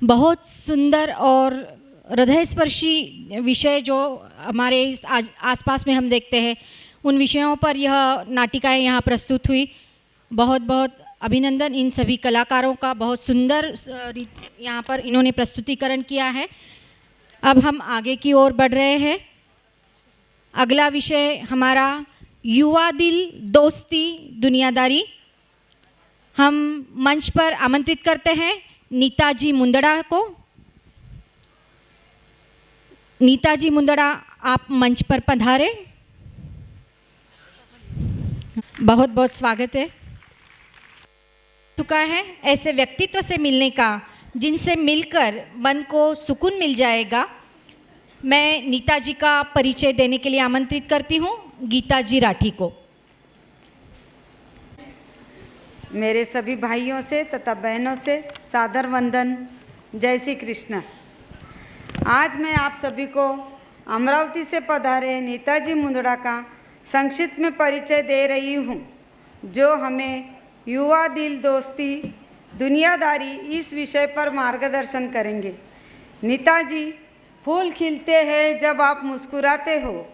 बहुत सुंदर और हृदयस्पर्शी विषय जो हमारे आसपास में हम देखते हैं, उन विषयों पर यह नाटिकाएं यहाँ प्रस्तुत हुई। बहुत बहुत अभिनंदन इन सभी कलाकारों का, बहुत सुंदर यहाँ पर इन्होंने प्रस्तुतिकरण किया है। अब हम आगे की ओर बढ़ रहे हैं। अगला विषय हमारा युवा दिल, दोस्ती, दुनियादारी। हम मंच पर आमंत्रित करते हैं नीताजी मुंदड़ा को। नीताजी मुंदड़ा, आप मंच पर पधारें। बहुत बहुत स्वागत है। चुका है ऐसे व्यक्तित्व से मिलने का जिनसे मिलकर मन को सुकून मिल जाएगा। मैं नीताजी का परिचय देने के लिए आमंत्रित करती हूँ गीता जी राठी को। मेरे सभी भाइयों से तथा बहनों से सादर वंदन। जय श्री कृष्ण। आज मैं आप सभी को अमरावती से पधारे नीताजी मुंदड़ा का संक्षिप्त में परिचय दे रही हूँ, जो हमें युवा दिल, दोस्ती, दुनियादारी इस विषय पर मार्गदर्शन करेंगे। नेताजी, फूल खिलते हैं जब आप मुस्कुराते हो,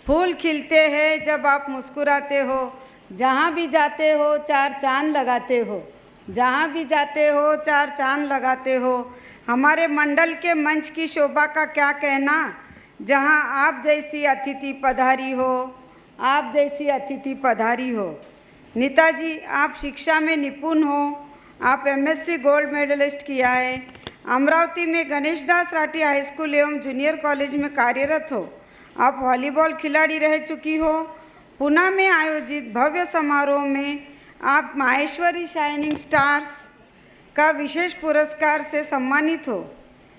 फूल खिलते हैं जब आप मुस्कुराते हो, जहाँ भी जाते हो चार चांद लगाते हो, जहाँ भी जाते हो चार चांद लगाते हो। हमारे मंडल के मंच की शोभा का क्या कहना, जहाँ आप जैसी अतिथि पधारी हो, आप जैसी अतिथि पधारी हो। नेताजी, आप शिक्षा में निपुण हो। आप एमएससी गोल्ड मेडलिस्ट किया है। अमरावती में गणेश दास राठी हाई स्कूल एवं जूनियर कॉलेज में कार्यरत हो। आप वॉलीबॉल खिलाड़ी रह चुकी हो। पुणे में आयोजित भव्य समारोह में आप माहेश्वरी शाइनिंग स्टार्स का विशेष पुरस्कार से सम्मानित हो।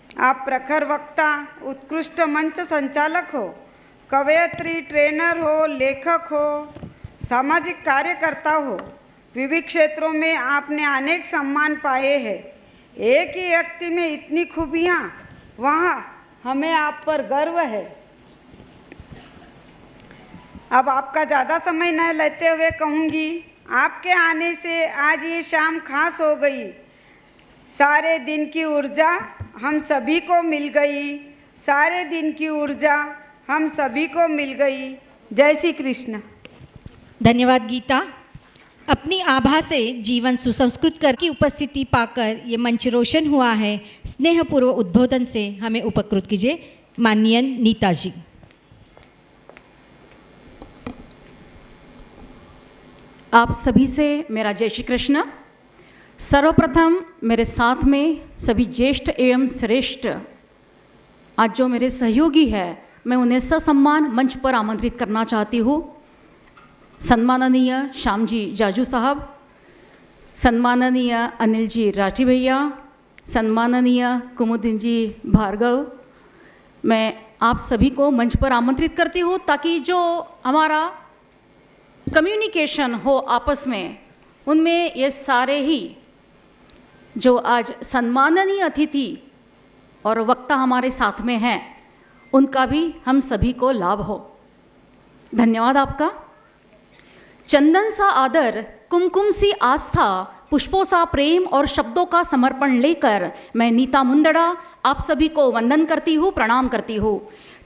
आप प्रखर वक्ता, उत्कृष्ट मंच संचालक हो, कवयित्री, ट्रेनर हो, लेखक हो, सामाजिक कार्यकर्ता हो। विविध क्षेत्रों में आपने अनेक सम्मान पाए हैं। एक ही व्यक्ति में इतनी खूबियाँ, वहाँ हमें आप पर गर्व है। अब आपका ज़्यादा समय न लेते हुए कहूँगी, आपके आने से आज ये शाम खास हो गई। सारे दिन की ऊर्जा हम सभी को मिल गई, सारे दिन की ऊर्जा हम सभी को मिल गई। जय श्री कृष्ण। धन्यवाद गीता। अपनी आभा से जीवन सुसंस्कृत कर की उपस्थिति पाकर ये मंच रोशन हुआ है। स्नेहपूर्व उद्बोधन से हमें उपकृत कीजिए माननीय नीताजी। आप सभी से मेरा जय श्री कृष्ण। सर्वप्रथम मेरे साथ में सभी ज्येष्ठ एवं श्रेष्ठ आज जो मेरे सहयोगी हैं, मैं उन्हें ससम्मान मंच पर आमंत्रित करना चाहती हूँ। सम्माननीय श्याम जी जाजू साहब, सम्माननीय अनिल जी राठी भैया, सम्माननीय कुमुदिन जी भार्गव, मैं आप सभी को मंच पर आमंत्रित करती हूँ ताकि जो हमारा कम्युनिकेशन हो आपस में, उनमें ये सारे ही जो आज सम्माननीय अतिथि और वक्ता हमारे साथ में हैं, उनका भी हम सभी को लाभ हो। धन्यवाद आपका। चंदन सा आदर, कुमकुम सी आस्था, पुष्पों सा प्रेम और शब्दों का समर्पण लेकर मैं नीता मुंदड़ा आप सभी को वंदन करती हूँ, प्रणाम करती हूँ।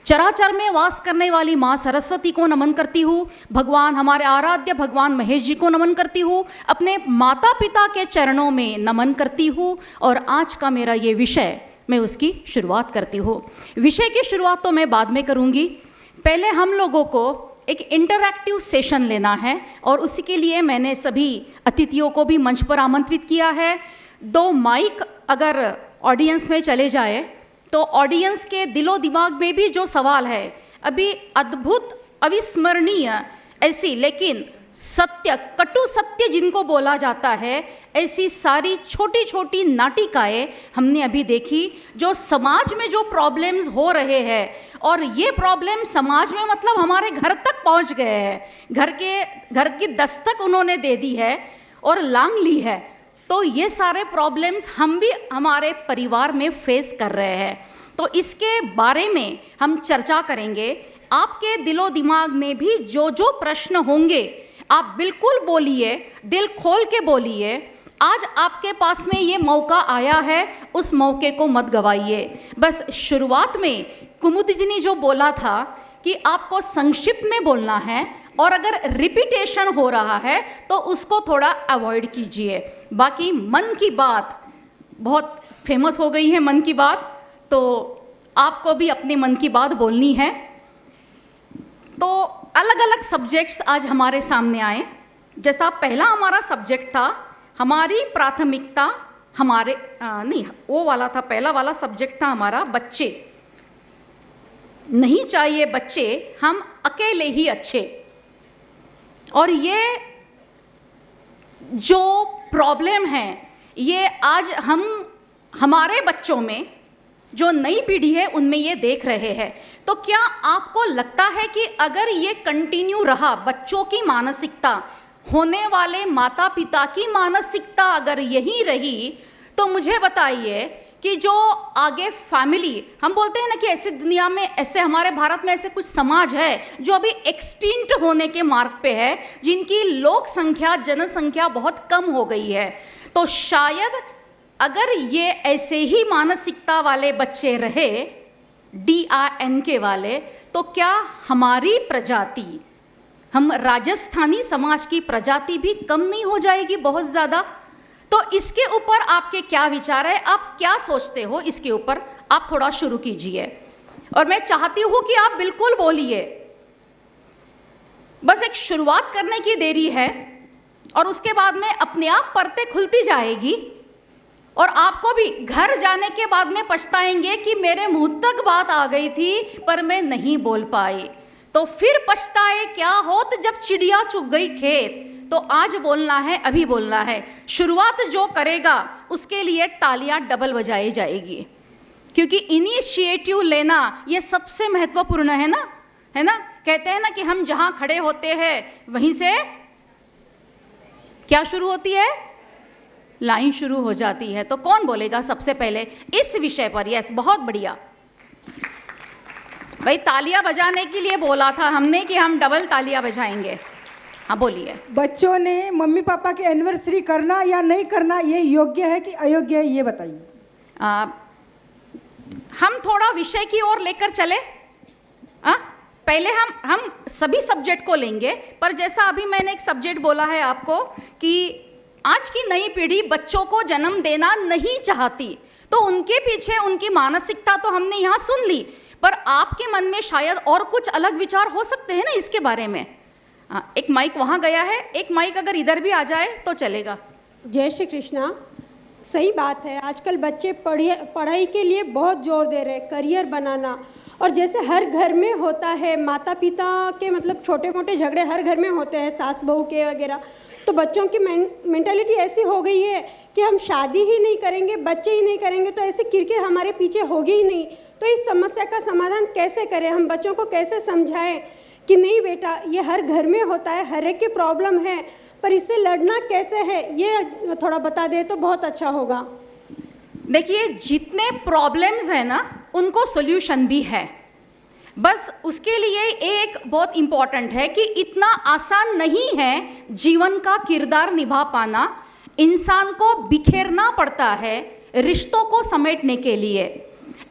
चराचर में वास करने वाली माँ सरस्वती को नमन करती हूँ। भगवान, हमारे आराध्य भगवान महेश जी को नमन करती हूँ। अपने माता पिता के चरणों में नमन करती हूँ। और आज का मेरा ये विषय, मैं उसकी शुरुआत करती हूँ। विषय की शुरुआत तो मैं बाद में करूँगी। पहले हम लोगों को एक इंटरैक्टिव सेशन लेना है और उसी के लिए मैंने सभी अतिथियों को भी मंच पर आमंत्रित किया है। 2 माइक अगर ऑडियंस में चले जाए तो ऑडियंस के दिलो दिमाग में भी जो सवाल है, अभी अद्भुत, अविस्मरणीय ऐसी, लेकिन सत्य, कटु सत्य जिनको बोला जाता है, ऐसी सारी छोटी छोटी नाटिकाएं हमने अभी देखी, जो समाज में जो प्रॉब्लम्स हो रहे हैं, और ये प्रॉब्लम समाज में मतलब हमारे घर तक पहुंच गए हैं। घर की दस्तक उन्होंने दे दी है और लांग ली है। तो ये सारे प्रॉब्लम्स हम भी हमारे परिवार में फेस कर रहे हैं। तो इसके बारे में हम चर्चा करेंगे। आपके दिलो दिमाग में भी जो जो प्रश्न होंगे, आप बिल्कुल बोलिए, दिल खोल के बोलिए, आज आपके पास में ये मौका आया है, उस मौके को मत गवाइए। बस शुरुआत में कुमुद जी ने जो बोला था कि आपको संक्षिप्त में बोलना है और अगर रिपीटेशन हो रहा है तो उसको थोड़ा अवॉइड कीजिए। बाकी मन की बात बहुत फेमस हो गई है, मन की बात, तो आपको भी अपने मन की बात बोलनी है। तो अलग अलग सब्जेक्ट्स आज हमारे सामने आए। जैसा पहला हमारा सब्जेक्ट था, हमारी प्राथमिकता हमारे नहीं, वो वाला था, पहला वाला सब्जेक्ट था हमारा बच्चे। नहीं चाहिए बच्चे, हम अकेले ही अच्छे। और ये जो प्रॉब्लम है ये आज हम हमारे बच्चों में, जो नई पीढ़ी है उनमें ये देख रहे हैं। तो क्या आपको लगता है कि अगर ये कंटिन्यू रहा, बच्चों की मानसिकता, होने वाले माता पिता की मानसिकता अगर यही रही, तो मुझे बताइए कि जो आगे फैमिली, हम बोलते हैं ना कि ऐसे दुनिया में, ऐसे हमारे भारत में ऐसे कुछ समाज है जो अभी एक्सटिंक्ट होने के मार्ग पे है, जिनकी लोक संख्या, जनसंख्या बहुत कम हो गई है। तो शायद अगर ये ऐसे ही मानसिकता वाले बच्चे रहे, DRN के वाले, तो क्या हमारी प्रजाति, हम राजस्थानी समाज की प्रजाति भी कम नहीं हो जाएगी बहुत ज़्यादा? तो इसके ऊपर आपके क्या विचार है, आप क्या सोचते हो इसके ऊपर? आप थोड़ा शुरू कीजिए और मैं चाहती हूँ कि आप बिल्कुल बोलिए। बस एक शुरुआत करने की देरी है और उसके बाद में अपने आप परतें खुलती जाएगी और आपको भी घर जाने के बाद में पछताएंगे कि मेरे मुंह तक बात आ गई थी पर मैं नहीं बोल पाई। तो फिर पछताए क्या होत जब चिड़िया चुग गई खेत। तो आज बोलना है, अभी बोलना है। शुरुआत जो करेगा उसके लिए तालियां डबल बजाई जाएगी, क्योंकि इनिशिएटिव लेना ये सबसे महत्वपूर्ण है ना, है ना। कहते हैं ना कि हम जहां खड़े होते हैं वहीं से क्या शुरू होती है, लाइन शुरू हो जाती है। तो कौन बोलेगा सबसे पहले इस विषय पर? यस, बहुत बढ़िया भाई, तालियां बजाने के लिए बोला था हमने कि हम डबल तालियां बजाएंगे। हाँ बोलिए। बच्चों ने मम्मी पापा की एनिवर्सरी करना या नहीं करना, ये योग्य है कि अयोग्य है, ये बताइए। हम थोड़ा विषय की ओर लेकर चले। पहले हम सभी सब्जेक्ट को लेंगे, पर जैसा अभी मैंने एक सब्जेक्ट बोला है आपको कि आज की नई पीढ़ी बच्चों को जन्म देना नहीं चाहती, तो उनके पीछे उनकी मानसिकता तो हमने यहाँ सुन ली, पर आपके मन में शायद और कुछ अलग विचार हो सकते हैं ना इसके बारे में। एक माइक वहाँ गया है, एक माइक अगर इधर भी आ जाए तो चलेगा। जय श्री कृष्णा। सही बात है, आजकल बच्चे पढ़ाई के लिए बहुत जोर दे रहे हैं, करियर बनाना। और जैसे हर घर में होता है, माता पिता के मतलब छोटे मोटे झगड़े हर घर में होते हैं, सास बहू के वगैरह, तो बच्चों की मेंटालिटी ऐसी हो गई है कि हम शादी ही नहीं करेंगे, बच्चे ही नहीं करेंगे, तो ऐसे किरकिर हमारे पीछे होगी ही नहीं। तो इस समस्या का समाधान कैसे करें, हम बच्चों को कैसे समझाएं कि नहीं बेटा, ये हर घर में होता है, हर एक की प्रॉब्लम है, पर इससे लड़ना कैसे है, ये थोड़ा बता दे तो बहुत अच्छा होगा। देखिए, जितने प्रॉब्लम्स है ना उनको सॉल्यूशन भी है, बस उसके लिए एक बहुत इम्पॉर्टेंट है कि इतना आसान नहीं है जीवन का किरदार निभा पाना। इंसान को बिखेरना पड़ता है रिश्तों को समेटने के लिए।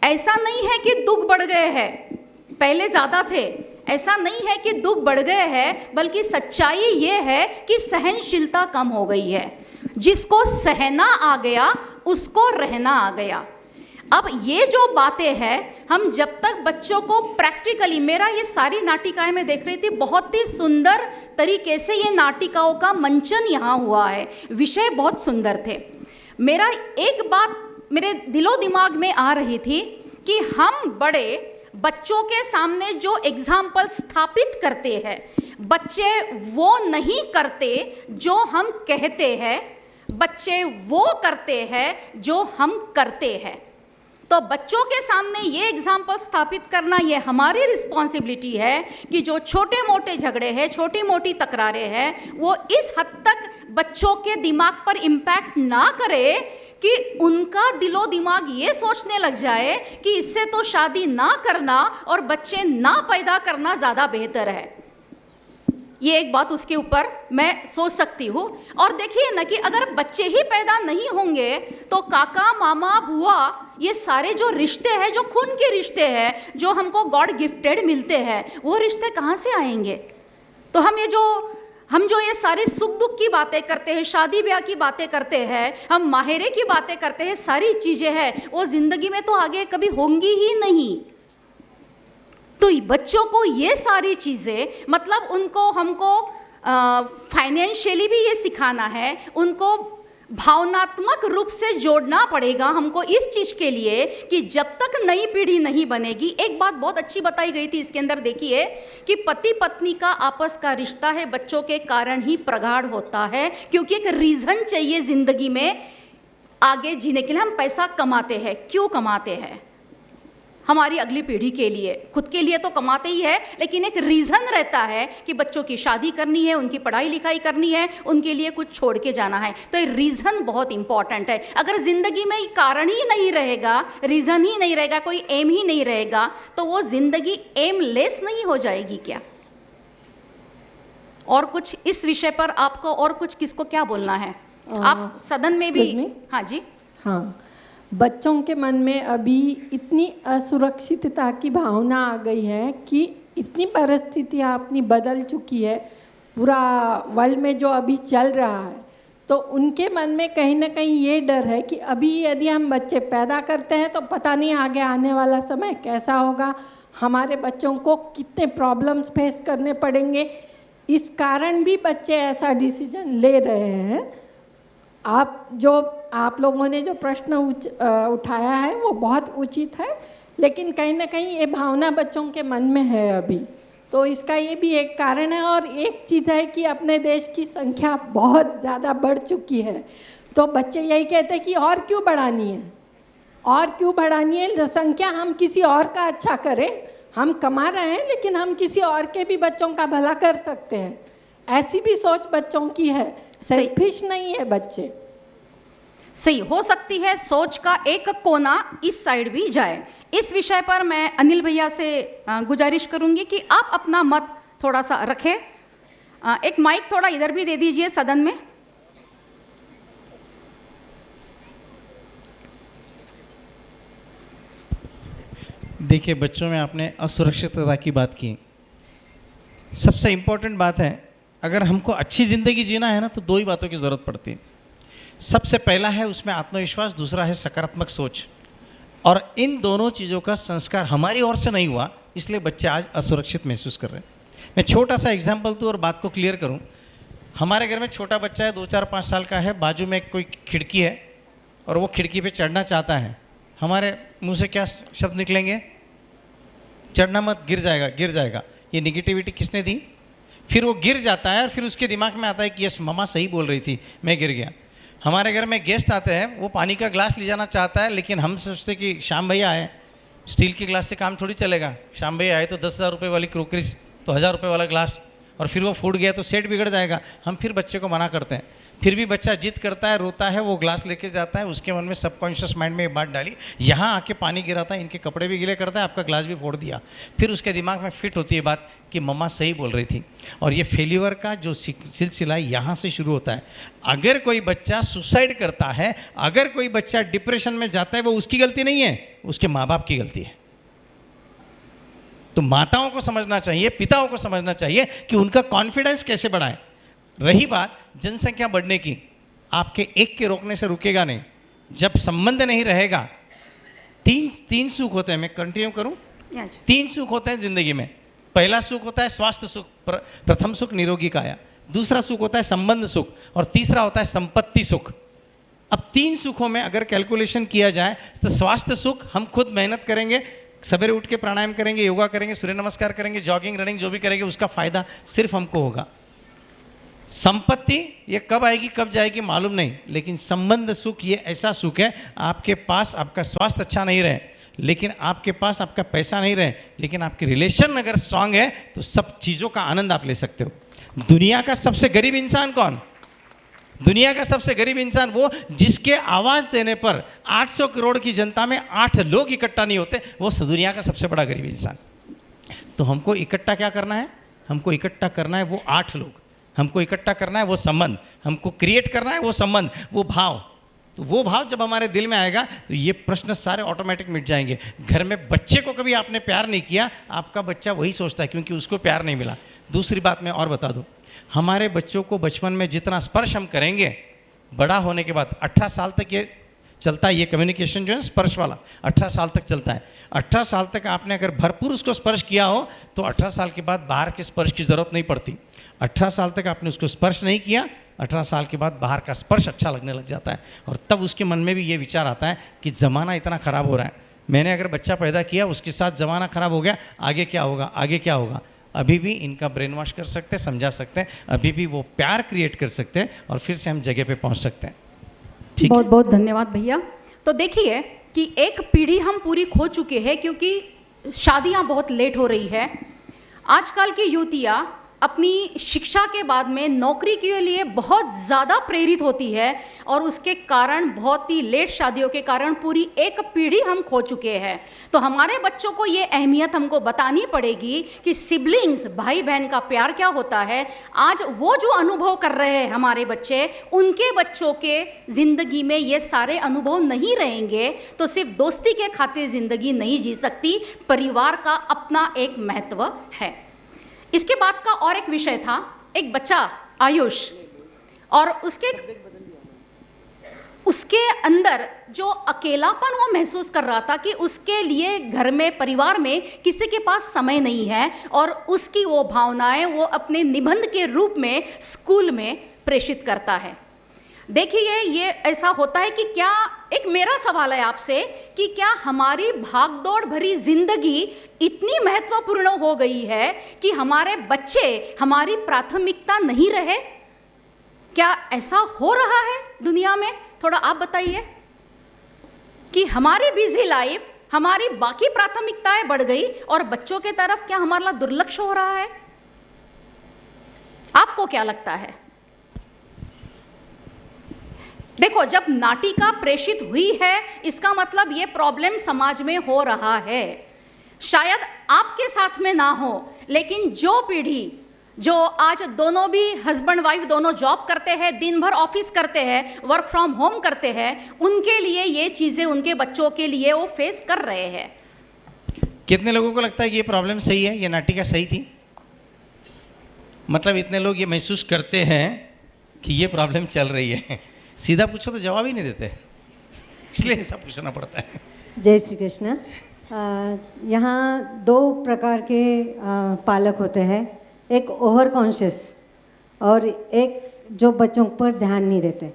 ऐसा नहीं है कि दुख बढ़ गए हैं, पहले ज़्यादा थे, ऐसा नहीं है कि दुख बढ़ गए हैं, बल्कि सच्चाई ये है कि सहनशीलता कम हो गई है। जिसको सहना आ गया उसको रहना आ गया। अब ये जो बातें हैं, हम जब तक बच्चों को प्रैक्टिकली, मेरा ये सारी नाटिकाएं मैं देख रही थी, बहुत ही सुंदर तरीके से ये नाटिकाओं का मंचन यहाँ हुआ है, विषय बहुत सुंदर थे। मेरा एक बात मेरे दिलो दिमाग में आ रही थी कि हम बड़े बच्चों के सामने जो एग्जाम्पल स्थापित करते हैं, बच्चे वो नहीं करते जो हम कहते हैं, बच्चे वो करते हैं जो हम करते हैं। तो बच्चों के सामने ये एग्जाम्पल स्थापित करना ये हमारी रिस्पॉन्सिबिलिटी है कि जो छोटे मोटे झगड़े हैं, छोटी मोटी तकरारें हैं, वो इस हद तक बच्चों के दिमाग पर इम्पैक्ट ना करे कि उनका दिलो दिमाग ये सोचने लग जाए कि इससे तो शादी ना करना और बच्चे ना पैदा करना ज़्यादा बेहतर है। ये एक बात उसके ऊपर मैं सोच सकती हूँ। और देखिए ना कि अगर बच्चे ही पैदा नहीं होंगे तो काका मामा बुआ ये सारे जो रिश्ते हैं, जो खून के रिश्ते हैं, जो हमको गॉड गिफ्टेड मिलते हैं, वो रिश्ते कहाँ से आएंगे? तो हम जो ये सारे सुख दुख की बातें करते हैं, शादी ब्याह की बातें करते हैं, हम माहिरे की बातें करते हैं, सारी चीज़ें हैं वो ज़िंदगी में तो आगे कभी होंगी ही नहीं। तो बच्चों को ये सारी चीज़ें मतलब उनको हमको फाइनेंशियली भी ये सिखाना है, उनको भावनात्मक रूप से जोड़ना पड़ेगा हमको इस चीज़ के लिए कि जब तक नई पीढ़ी नहीं बनेगी। एक बात बहुत अच्छी बताई गई थी इसके अंदर, देखिए कि पति पत्नी का आपस का रिश्ता है बच्चों के कारण ही प्रगाढ़ होता है, क्योंकि एक रीज़न चाहिए ज़िंदगी में आगे जीने के लिए। हम पैसा कमाते हैं, क्यों कमाते हैं? हमारी अगली पीढ़ी के लिए, खुद के लिए तो कमाते ही है, लेकिन एक रीज़न रहता है कि बच्चों की शादी करनी है, उनकी पढ़ाई लिखाई करनी है, उनके लिए कुछ छोड़ के जाना है। तो ये रीज़न बहुत इंपॉर्टेंट है। अगर ज़िंदगी में कारण ही नहीं रहेगा, रीज़न ही नहीं रहेगा, कोई एम ही नहीं रहेगा, तो वो ज़िंदगी एमलेस नहीं हो जाएगी क्या? और कुछ इस विषय पर आपको और कुछ किसको क्या बोलना है? आप सदन में भी। हाँ जी। हाँ, बच्चों के मन में अभी इतनी असुरक्षितता की भावना आ गई है कि इतनी परिस्थितियाँ अपनी बदल चुकी है, पूरा वर्ल्ड में जो अभी चल रहा है, तो उनके मन में कहीं ना कहीं ये डर है कि अभी यदि हम बच्चे पैदा करते हैं तो पता नहीं आगे आने वाला समय कैसा होगा, हमारे बच्चों को कितने प्रॉब्लम्स फेस करने पड़ेंगे। इस कारण भी बच्चे ऐसा डिसीजन ले रहे हैं। आप लोगों ने जो प्रश्न उठाया है वो बहुत उचित है, लेकिन कहीं ना कहीं ये भावना बच्चों के मन में है अभी, तो इसका ये भी एक कारण है। और एक चीज़ है कि अपने देश की संख्या बहुत ज़्यादा बढ़ चुकी है, तो बच्चे यही कहते हैं कि और क्यों बढ़ानी है, और क्यों बढ़ानी है संख्या, हम किसी और का अच्छा करें, हम कमा रहे हैं लेकिन हम किसी और के भी बच्चों का भला कर सकते हैं, ऐसी भी सोच बच्चों की है। सेल्फिश नहीं है बच्चे। सही हो सकती है सोच का एक कोना इस साइड भी जाए। इस विषय पर मैं अनिल भैया से गुजारिश करूंगी कि आप अपना मत थोड़ा सा रखें। एक माइक थोड़ा इधर भी दे दीजिए सदन में। देखिए, बच्चों में आपने असुरक्षितता की बात की। सबसे इम्पोर्टेंट बात है, अगर हमको अच्छी ज़िंदगी जीना है ना तो दो ही बातों की ज़रूरत पड़ती है। सबसे पहला है उसमें आत्मविश्वास, दूसरा है सकारात्मक सोच। और इन दोनों चीज़ों का संस्कार हमारी ओर से नहीं हुआ, इसलिए बच्चे आज असुरक्षित महसूस कर रहे हैं। मैं छोटा सा एग्जाम्पल दूँ और बात को क्लियर करूँ। हमारे घर में छोटा बच्चा है, 2, 4, 5 साल का है, बाजू में कोई खिड़की है और वो खिड़की पे चढ़ना चाहता है। हमारे मुंह से क्या शब्द निकलेंगे? चढ़ना मत, गिर जाएगा, गिर जाएगा। ये निगेटिविटी किसने दी? फिर वो गिर जाता है और फिर उसके दिमाग में आता है कि यस मम्मा सही बोल रही थी, मैं गिर गया। हमारे घर में गेस्ट आते हैं, वो पानी का ग्लास ले जाना चाहता है, लेकिन हम सोचते कि श्याम भैया आए, स्टील के ग्लास से काम थोड़ी चलेगा। श्याम भैया आए तो 10,000 रुपये वाली क्रोकरी, तो 1,000 रुपये वाला ग्लास, और फिर वो फूट गया तो सेट बिगड़ जाएगा। हम फिर बच्चे को मना करते हैं, फिर भी बच्चा जिद करता है, रोता है, वो ग्लास लेके जाता है। उसके मन में सबकॉन्शियस माइंड में ये बात डाली, यहाँ आके पानी गिराता है, इनके कपड़े भी गीले करता है, आपका ग्लास भी फोड़ दिया। फिर उसके दिमाग में फिट होती है बात कि मम्मा सही बोल रही थी। और ये फेल्यूर का जो सिलसिला यहाँ से शुरू होता है। अगर कोई बच्चा सुसाइड करता है, अगर कोई बच्चा डिप्रेशन में जाता है, वो उसकी गलती नहीं है, उसके माँ बाप की गलती है। तो माताओं को समझना चाहिए, पिताओं को समझना चाहिए कि उनका कॉन्फिडेंस कैसे बढ़ाएं। रही बात जनसंख्या बढ़ने की, आपके एक के रोकने से रुकेगा नहीं। जब संबंध नहीं रहेगा, तीन सुख होते हैं। मैं कंटिन्यू करूं? 3 सुख होते हैं जिंदगी में। पहला सुख होता है स्वास्थ्य सुख, प्रथम सुख निरोगी काया, दूसरा सुख होता है संबंध सुख, और तीसरा होता है संपत्ति सुख। अब 3 सुखों में अगर कैलकुलेशन किया जाए तो स्वास्थ्य सुख, हम खुद मेहनत करेंगे, सवेरे उठ के प्राणायाम करेंगे, योगा करेंगे, सूर्य नमस्कार करेंगे, जॉगिंग रनिंग जो भी करेंगे, उसका फायदा सिर्फ हमको होगा। संपत्ति ये कब आएगी कब जाएगी मालूम नहीं, लेकिन संबंध सुख ये ऐसा सुख है, आपके पास आपका स्वास्थ्य अच्छा नहीं रहे, लेकिन आपके पास आपका पैसा नहीं रहे, लेकिन आपके रिलेशन अगर स्ट्रांग है तो सब चीज़ों का आनंद आप ले सकते हो। दुनिया का सबसे गरीब इंसान कौन? दुनिया का सबसे गरीब इंसान वो जिसके आवाज़ देने पर 800 करोड़ की जनता में 8 लोग इकट्ठा नहीं होते, वो दुनिया का सबसे बड़ा गरीब इंसान। तो हमको इकट्ठा क्या करना है? हमको इकट्ठा करना है वो 8 लोग, हमको इकट्ठा करना है वो संबंध, हमको क्रिएट करना है वो संबंध, वो भाव। तो वो भाव जब हमारे दिल में आएगा तो ये प्रश्न सारे ऑटोमेटिक मिट जाएंगे। घर में बच्चे को कभी आपने प्यार नहीं किया, आपका बच्चा वही सोचता है क्योंकि उसको प्यार नहीं मिला। दूसरी बात मैं और बता दूं, हमारे बच्चों को बचपन में जितना स्पर्श हम करेंगे, बड़ा होने के बाद 18 साल तक ये चलता है, ये कम्युनिकेशन जो है स्पर्श वाला 18 साल तक चलता है। 18 साल तक आपने अगर भरपूर उसको स्पर्श किया हो तो 18 साल के बाद बाहर के स्पर्श की ज़रूरत नहीं पड़ती। 18 साल तक आपने उसको स्पर्श नहीं किया, 18 साल के बाद बाहर का स्पर्श अच्छा लगने लग जाता है और तब उसके मन में भी ये विचार आता है कि ज़माना इतना ख़राब हो रहा है, मैंने अगर बच्चा पैदा किया उसके साथ ज़माना ख़राब हो गया, आगे क्या होगा, आगे क्या होगा। अभी भी इनका ब्रेन वॉश कर सकते हैं, समझा सकते हैं, अभी भी वो प्यार क्रिएट कर सकते हैं और फिर से हम जगह पे पहुंच सकते हैं। ठीक बहुत बहुत धन्यवाद भैया। तो देखिए कि एक पीढ़ी हम पूरी खो चुके हैं क्योंकि शादियां बहुत लेट हो रही है। आजकल की युवतियां अपनी शिक्षा के बाद में नौकरी के लिए बहुत ज़्यादा प्रेरित होती है और उसके कारण बहुत ही लेट शादियों के कारण पूरी एक पीढ़ी हम खो चुके हैं। तो हमारे बच्चों को ये अहमियत हमको बतानी पड़ेगी कि सिबलिंग्स, भाई बहन का प्यार क्या होता है। आज वो जो अनुभव कर रहे हैं हमारे बच्चे, उनके बच्चों के ज़िंदगी में ये सारे अनुभव नहीं रहेंगे तो सिर्फ दोस्ती के खातिर ज़िंदगी नहीं जी सकती। परिवार का अपना एक महत्व है। इसके बाद का और एक विषय था, एक बच्चा आयुष, और उसके अंदर जो अकेलापन वो महसूस कर रहा था कि उसके लिए घर में, परिवार में किसी के पास समय नहीं है और उसकी वो भावनाएं वो अपने निबंध के रूप में स्कूल में प्रेषित करता है। देखिए ये ऐसा होता है कि क्या, एक मेरा सवाल है आपसे कि क्या हमारी भागदौड़ भरी जिंदगी इतनी महत्वपूर्ण हो गई है कि हमारे बच्चे हमारी प्राथमिकता नहीं रहे? क्या ऐसा हो रहा है दुनिया में? थोड़ा आप बताइए कि हमारी बिजी लाइफ, हमारी बाकी प्राथमिकताएं बढ़ गई और बच्चों के तरफ क्या हमारा दुर्लक्ष्य हो रहा है? आपको क्या लगता है? देखो, जब नाटिका प्रेषित हुई है इसका मतलब ये प्रॉब्लम समाज में हो रहा है। शायद आपके साथ में ना हो, लेकिन जो पीढ़ी जो आज दोनों भी हस्बैंड वाइफ दोनों जॉब करते हैं, दिन भर ऑफिस करते हैं, वर्क फ्रॉम होम करते हैं, उनके लिए ये चीज़ें उनके बच्चों के लिए वो फेस कर रहे हैं। कितने लोगों को लगता है कि ये प्रॉब्लम सही है, ये नाटिका सही थी? मतलब इतने लोग ये महसूस करते हैं कि ये प्रॉब्लम चल रही है। सीधा पूछो तो जवाब ही नहीं देते, इसलिए ऐसा पूछना पड़ता है। जय श्री कृष्ण। यहाँ 2 प्रकार के पालक होते हैं, एक ओवर कॉन्शियस और एक जो बच्चों पर ध्यान नहीं देते।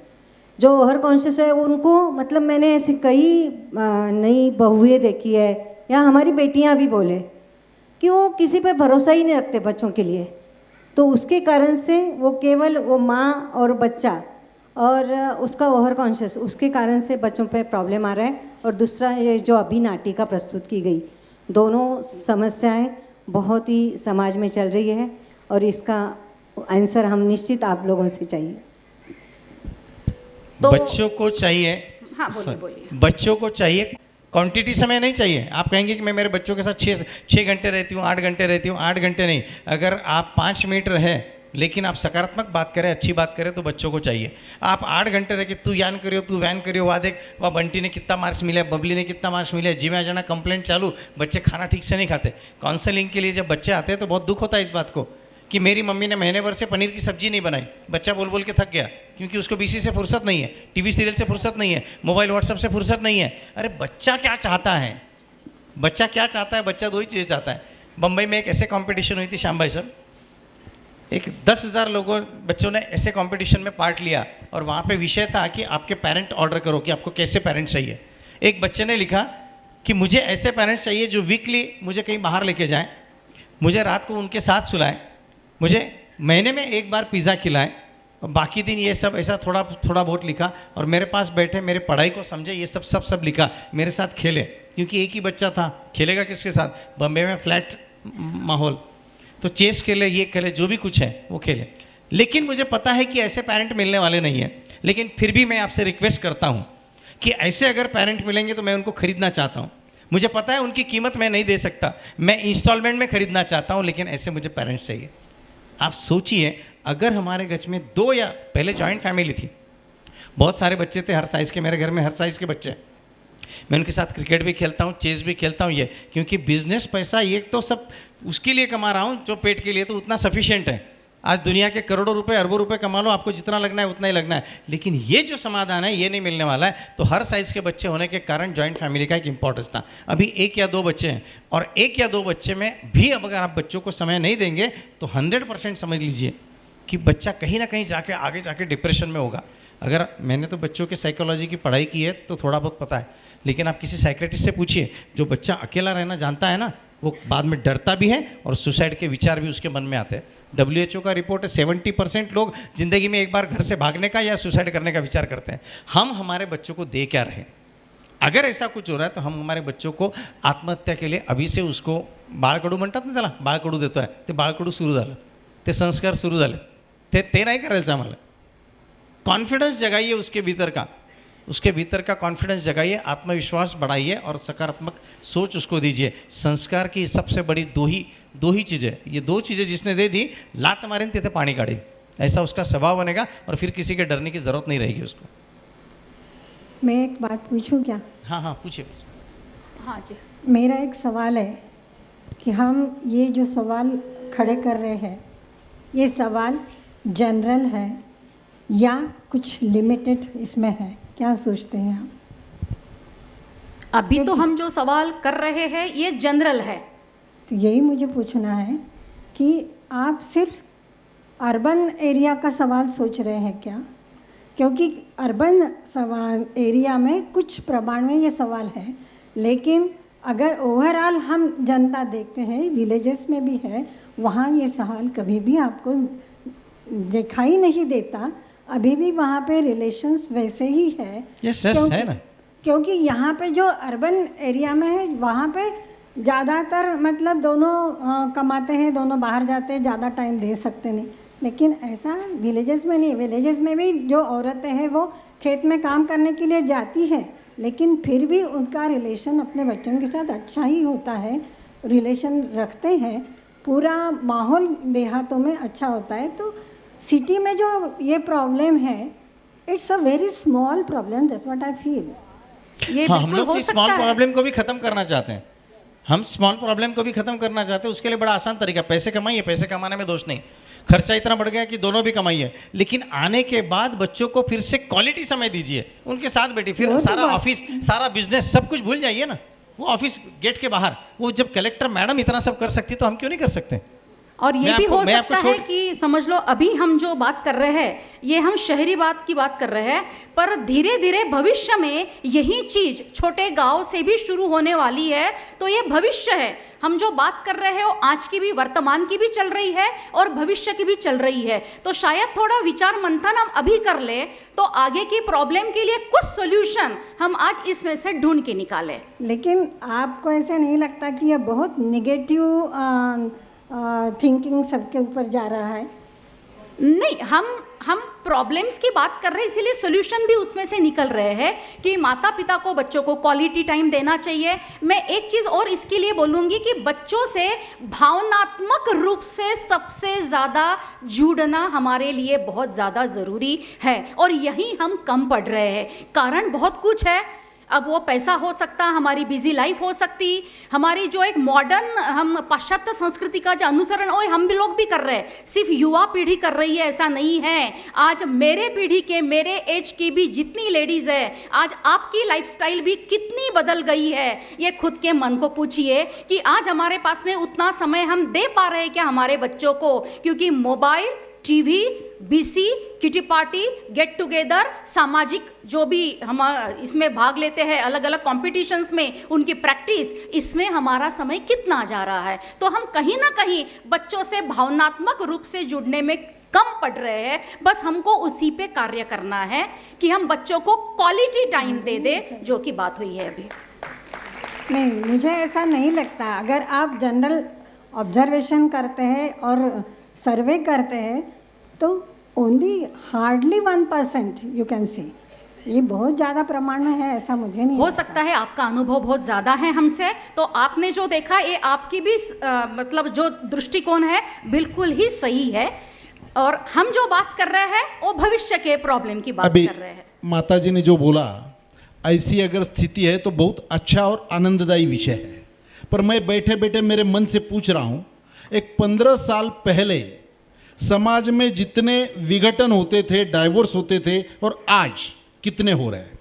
जो ओवर कॉन्शियस है उनको, मतलब मैंने ऐसे कई नई बहुएं देखी है या हमारी बेटियाँ भी बोले कि वो किसी पे भरोसा ही नहीं रखते बच्चों के लिए। तो उसके कारण से वो केवल वो माँ और बच्चा और उसका ओवर कॉन्शियस, उसके कारण से बच्चों पे प्रॉब्लम आ रहा है। और दूसरा ये जो अभी नाटिका प्रस्तुत की गई, दोनों समस्याएं बहुत ही समाज में चल रही है और इसका आंसर हम निश्चित आप लोगों से चाहिए। तो बच्चों को चाहिए, हाँ बोलिए। बच्चों को चाहिए, क्वांटिटी समय नहीं चाहिए। आप कहेंगे कि मैं मेरे बच्चों के साथ 6 घंटे रहती हूँ, 8 घंटे रहती हूँ, 8 घंटे नहीं। अगर आप 5 मिनट रहे लेकिन आप सकारात्मक बात करें, अच्छी बात करें तो बच्चों को चाहिए। आप 8 घंटे रह के तू यान करियो, तू वैन करियो, वहाँ देख वह बंटी ने कितना मार्क्स मिला, बबली ने कितना मार्क्स मिला, जिम आ जाना, कंप्लेंट चालू, बच्चे खाना ठीक से नहीं खाते। काउंसलिंग के लिए जब बच्चे आते हैं तो बहुत दुख होता है इस बात को कि मेरी मम्मी ने महीने भर से पनीर की सब्जी नहीं बनाई। बच्चा बोल बोल के थक गया क्योंकि उसको बीसी से फुर्सत नहीं है, टीवी सीरियल से फुर्सत नहीं है, मोबाइल व्हाट्सएप से फुर्सत नहीं है। अरे बच्चा क्या चाहता है? बच्चा क्या चाहता है? बच्चा 2 ही चीज़ें चाहता है। बम्बई में एक ऐसे कॉम्पिटिशन हुई थी श्याम भाई साहब, एक 10,000 बच्चों ने ऐसे कंपटीशन में पार्ट लिया और वहाँ पे विषय था कि आपके पेरेंट ऑर्डर करो कि आपको कैसे पेरेंट्स चाहिए। एक बच्चे ने लिखा कि मुझे ऐसे पेरेंट्स चाहिए जो वीकली मुझे कहीं बाहर लेके जाएं, मुझे रात को उनके साथ सुलाएं, मुझे महीने में 1 बार पिज़्ज़ा खिलाएं और बाकी दिन ये सब ऐसा थोड़ा बहुत लिखा और मेरे पास बैठे, मेरे पढ़ाई को समझे, ये सब लिखा, मेरे साथ खेले। क्योंकि एक ही बच्चा था, खेलेगा किसके साथ? बम्बे में फ्लैट माहौल, तो चेस खेले, ये खेले, जो भी कुछ है वो खेले। लेकिन मुझे पता है कि ऐसे पेरेंट मिलने वाले नहीं हैं, लेकिन फिर भी मैं आपसे रिक्वेस्ट करता हूँ कि ऐसे अगर पेरेंट मिलेंगे तो मैं उनको खरीदना चाहता हूँ। मुझे पता है उनकी कीमत मैं नहीं दे सकता, मैं इंस्टॉलमेंट में खरीदना चाहता हूँ, लेकिन ऐसे मुझे पेरेंट्स चाहिए। आप सोचिए, अगर हमारे घर में 2 या पहले जॉइंट फैमिली थी, बहुत सारे बच्चे थे हर साइज़ के, मेरे घर में हर साइज़ के बच्चे हैं, मैं उनके साथ क्रिकेट भी खेलता हूँ, चेस भी खेलता हूँ, ये क्योंकि बिजनेस पैसा ये तो सब उसके लिए कमा रहा हूँ जो पेट के लिए, तो उतना सफिशिएंट है। आज दुनिया के करोड़ों रुपए अरबों रुपए कमा लो, आपको जितना लगना है उतना ही लगना है, लेकिन ये जो समाधान है ये नहीं मिलने वाला है। तो हर साइज़ के बच्चे होने के कारण जॉइंट फैमिली का एक इंपॉर्टेंस था। अभी 1 या 2 बच्चे हैं, और 1 या 2 बच्चे में भी अब अगर आप बच्चों को समय नहीं देंगे तो 100% समझ लीजिए कि बच्चा कहीं ना कहीं जाके आगे जाके डिप्रेशन में होगा। अगर मैंने तो बच्चों के साइकोलॉजी की पढ़ाई की है तो थोड़ा बहुत पता है, लेकिन आप किसी साइकेट्रिस्ट से पूछिए, जो बच्चा अकेला रहना जानता है ना, वो बाद में डरता भी है और सुसाइड के विचार भी उसके मन में आते हैं। WHO का रिपोर्ट है 70% लोग ज़िंदगी में एक बार घर से भागने का या सुसाइड करने का विचार करते हैं। हम हमारे बच्चों को दे क्या रहे? अगर ऐसा कुछ हो रहा है तो हम हमारे बच्चों को आत्महत्या के लिए अभी से उसको बाळकडू म्हणतात ना, त्याला बाळकडू देतो आहे, ते बाळकडू सुरू झालं, ते संस्कार सुरू झाले, ते नाही करायचं आम्हाला। कॉन्फिडेंस जगाइए उसके भीतर का कॉन्फिडेंस जगाइए, आत्मविश्वास बढ़ाइए और सकारात्मक सोच उसको दीजिए। संस्कार की सबसे बड़ी दो ही चीज़ें, ये 2 चीज़ें जिसने दे दी, लात मारें तिथे पानी काढ़ी, ऐसा उसका स्वभाव बनेगा और फिर किसी के डरने की ज़रूरत नहीं रहेगी उसको। मैं एक बात पूछूं क्या? हाँ पूछिए। हाँ जी। मेरा एक सवाल है कि हम ये जो सवाल खड़े कर रहे हैं, ये सवाल जनरल है या कुछ लिमिटेड इसमें है? क्या सोचते हैं आप? अभी तो हम जो सवाल कर रहे हैं ये जनरल है। तो यही मुझे पूछना है कि आप सिर्फ अर्बन एरिया का सवाल सोच रहे हैं क्या? क्योंकि अर्बन सवाल एरिया में कुछ प्रमाण में ये सवाल है, लेकिन अगर ओवरऑल हम जनता देखते हैं, विलेजेस में भी है, वहाँ ये सवाल कभी भी आपको दिखाई नहीं देता। अभी भी वहाँ पे रिलेशंस वैसे ही है। यस है ना, क्योंकि यहाँ पे जो अर्बन एरिया में है वहाँ पे ज़्यादातर मतलब दोनों कमाते हैं, दोनों बाहर जाते हैं, ज़्यादा टाइम दे सकते नहीं। लेकिन ऐसा विलेजेस में नहीं। विलेजेस में भी जो औरतें हैं वो खेत में काम करने के लिए जाती है, लेकिन फिर भी उनका रिलेशन अपने बच्चों के साथ अच्छा ही होता है, रिलेशन रखते हैं, पूरा माहौल देहातों में अच्छा होता है। तो सिटी में जो ये प्रॉब्लम है, it's a very small problem, that's what I feel. ये हाँ, हम बिल्कुल लोग हो स्मॉल सकता है। प्रॉब्लम को भी खत्म करना चाहते हैं। हम स्मॉल प्रॉब्लम को भी खत्म करना चाहते हैं। उसके लिए बड़ा आसान तरीका, पैसे कमाइए, पैसे कमाने में दोष नहीं। खर्चा इतना बढ़ गया कि दोनों भी कमाइए, लेकिन आने के बाद बच्चों को फिर से क्वालिटी समय दीजिए, उनके साथ बैठिए। फिर सारा ऑफिस, सारा बिजनेस, सब कुछ भूल जाइए ना। वो ऑफिस गेट के बाहर, वो जब कलेक्टर मैडम इतना सब कर सकती तो हम क्यों नहीं कर सकते? और ये भी हो सकता है कि समझ लो अभी हम जो बात कर रहे हैं ये हम शहरी बात की बात कर रहे हैं, पर धीरे धीरे भविष्य में यही चीज़ छोटे गांव से भी शुरू होने वाली है। तो ये भविष्य है। हम जो बात कर रहे हैं वो आज की भी, वर्तमान की भी चल रही है और भविष्य की भी चल रही है। तो शायद थोड़ा विचार मंथन हम अभी कर ले तो आगे की प्रॉब्लम के लिए कुछ सॉल्यूशन हम आज इसमें से ढूंढ के निकालें। लेकिन आपको ऐसा नहीं लगता कि यह बहुत निगेटिव थिंकिंग सबके ऊपर जा रहा है? नहीं, हम प्रॉब्लम्स की बात कर रहे हैं, इसीलिए सॉल्यूशन भी उसमें से निकल रहे हैं कि माता पिता को बच्चों को क्वालिटी टाइम देना चाहिए। मैं एक चीज़ और इसके लिए बोलूँगी कि बच्चों से भावनात्मक रूप से सबसे ज़्यादा जुड़ना हमारे लिए बहुत ज़्यादा ज़रूरी है, और यही हम कम पढ़ रहे हैं। कारण बहुत कुछ है। अब वो पैसा हो सकता, हमारी बिजी लाइफ हो सकती, हमारी जो एक मॉडर्न हम पाश्चात्य संस्कृति का जो अनुसरण और हम भी लोग भी कर रहे हैं, सिर्फ युवा पीढ़ी कर रही है ऐसा नहीं है। आज मेरे पीढ़ी के, मेरे एज की भी जितनी लेडीज़ है, आज आपकी लाइफस्टाइल भी कितनी बदल गई है, ये खुद के मन को पूछिए कि आज हमारे पास में उतना समय हम दे पा रहे हैं क्या हमारे बच्चों को? क्योंकि mobile, TV, BC, kitty party, get together, सामाजिक जो भी हम इसमें भाग लेते हैं अलग अलग कॉम्पिटिशन्स में, उनकी प्रैक्टिस, इसमें हमारा समय कितना जा रहा है। तो हम कहीं ना कहीं बच्चों से भावनात्मक रूप से जुड़ने में कम पड़ रहे हैं। बस हमको उसी पे कार्य करना है कि हम बच्चों को क्वालिटी टाइम दे दे, जो कि बात हुई है अभी। नहीं, मुझे ऐसा नहीं लगता। अगर आप जनरल ऑब्जर्वेशन करते हैं और सर्वे करते हैं तो only hardly 1% you can see ये बहुत ज़्यादा प्रमाण में है ऐसा मुझे नहीं हो लगता। सकता है आपका अनुभव बहुत ज़्यादा है हमसे, तो आपने जो देखा ये आपकी भी मतलब जो दृष्टिकोण है बिल्कुल ही सही है, और हम जो बात कर रहे हैं वो भविष्य के प्रॉब्लम की बात अभी कर रहे हैं। माता जी ने जो बोला, ऐसी अगर स्थिति है तो बहुत अच्छा और आनंददायी विषय है, पर मैं बैठे बैठे मेरे मन से पूछ रहा हूँ, एक 15 साल पहले समाज में जितने विघटन होते थे, डाइवोर्स होते थे, और आज कितने हो रहे हैं।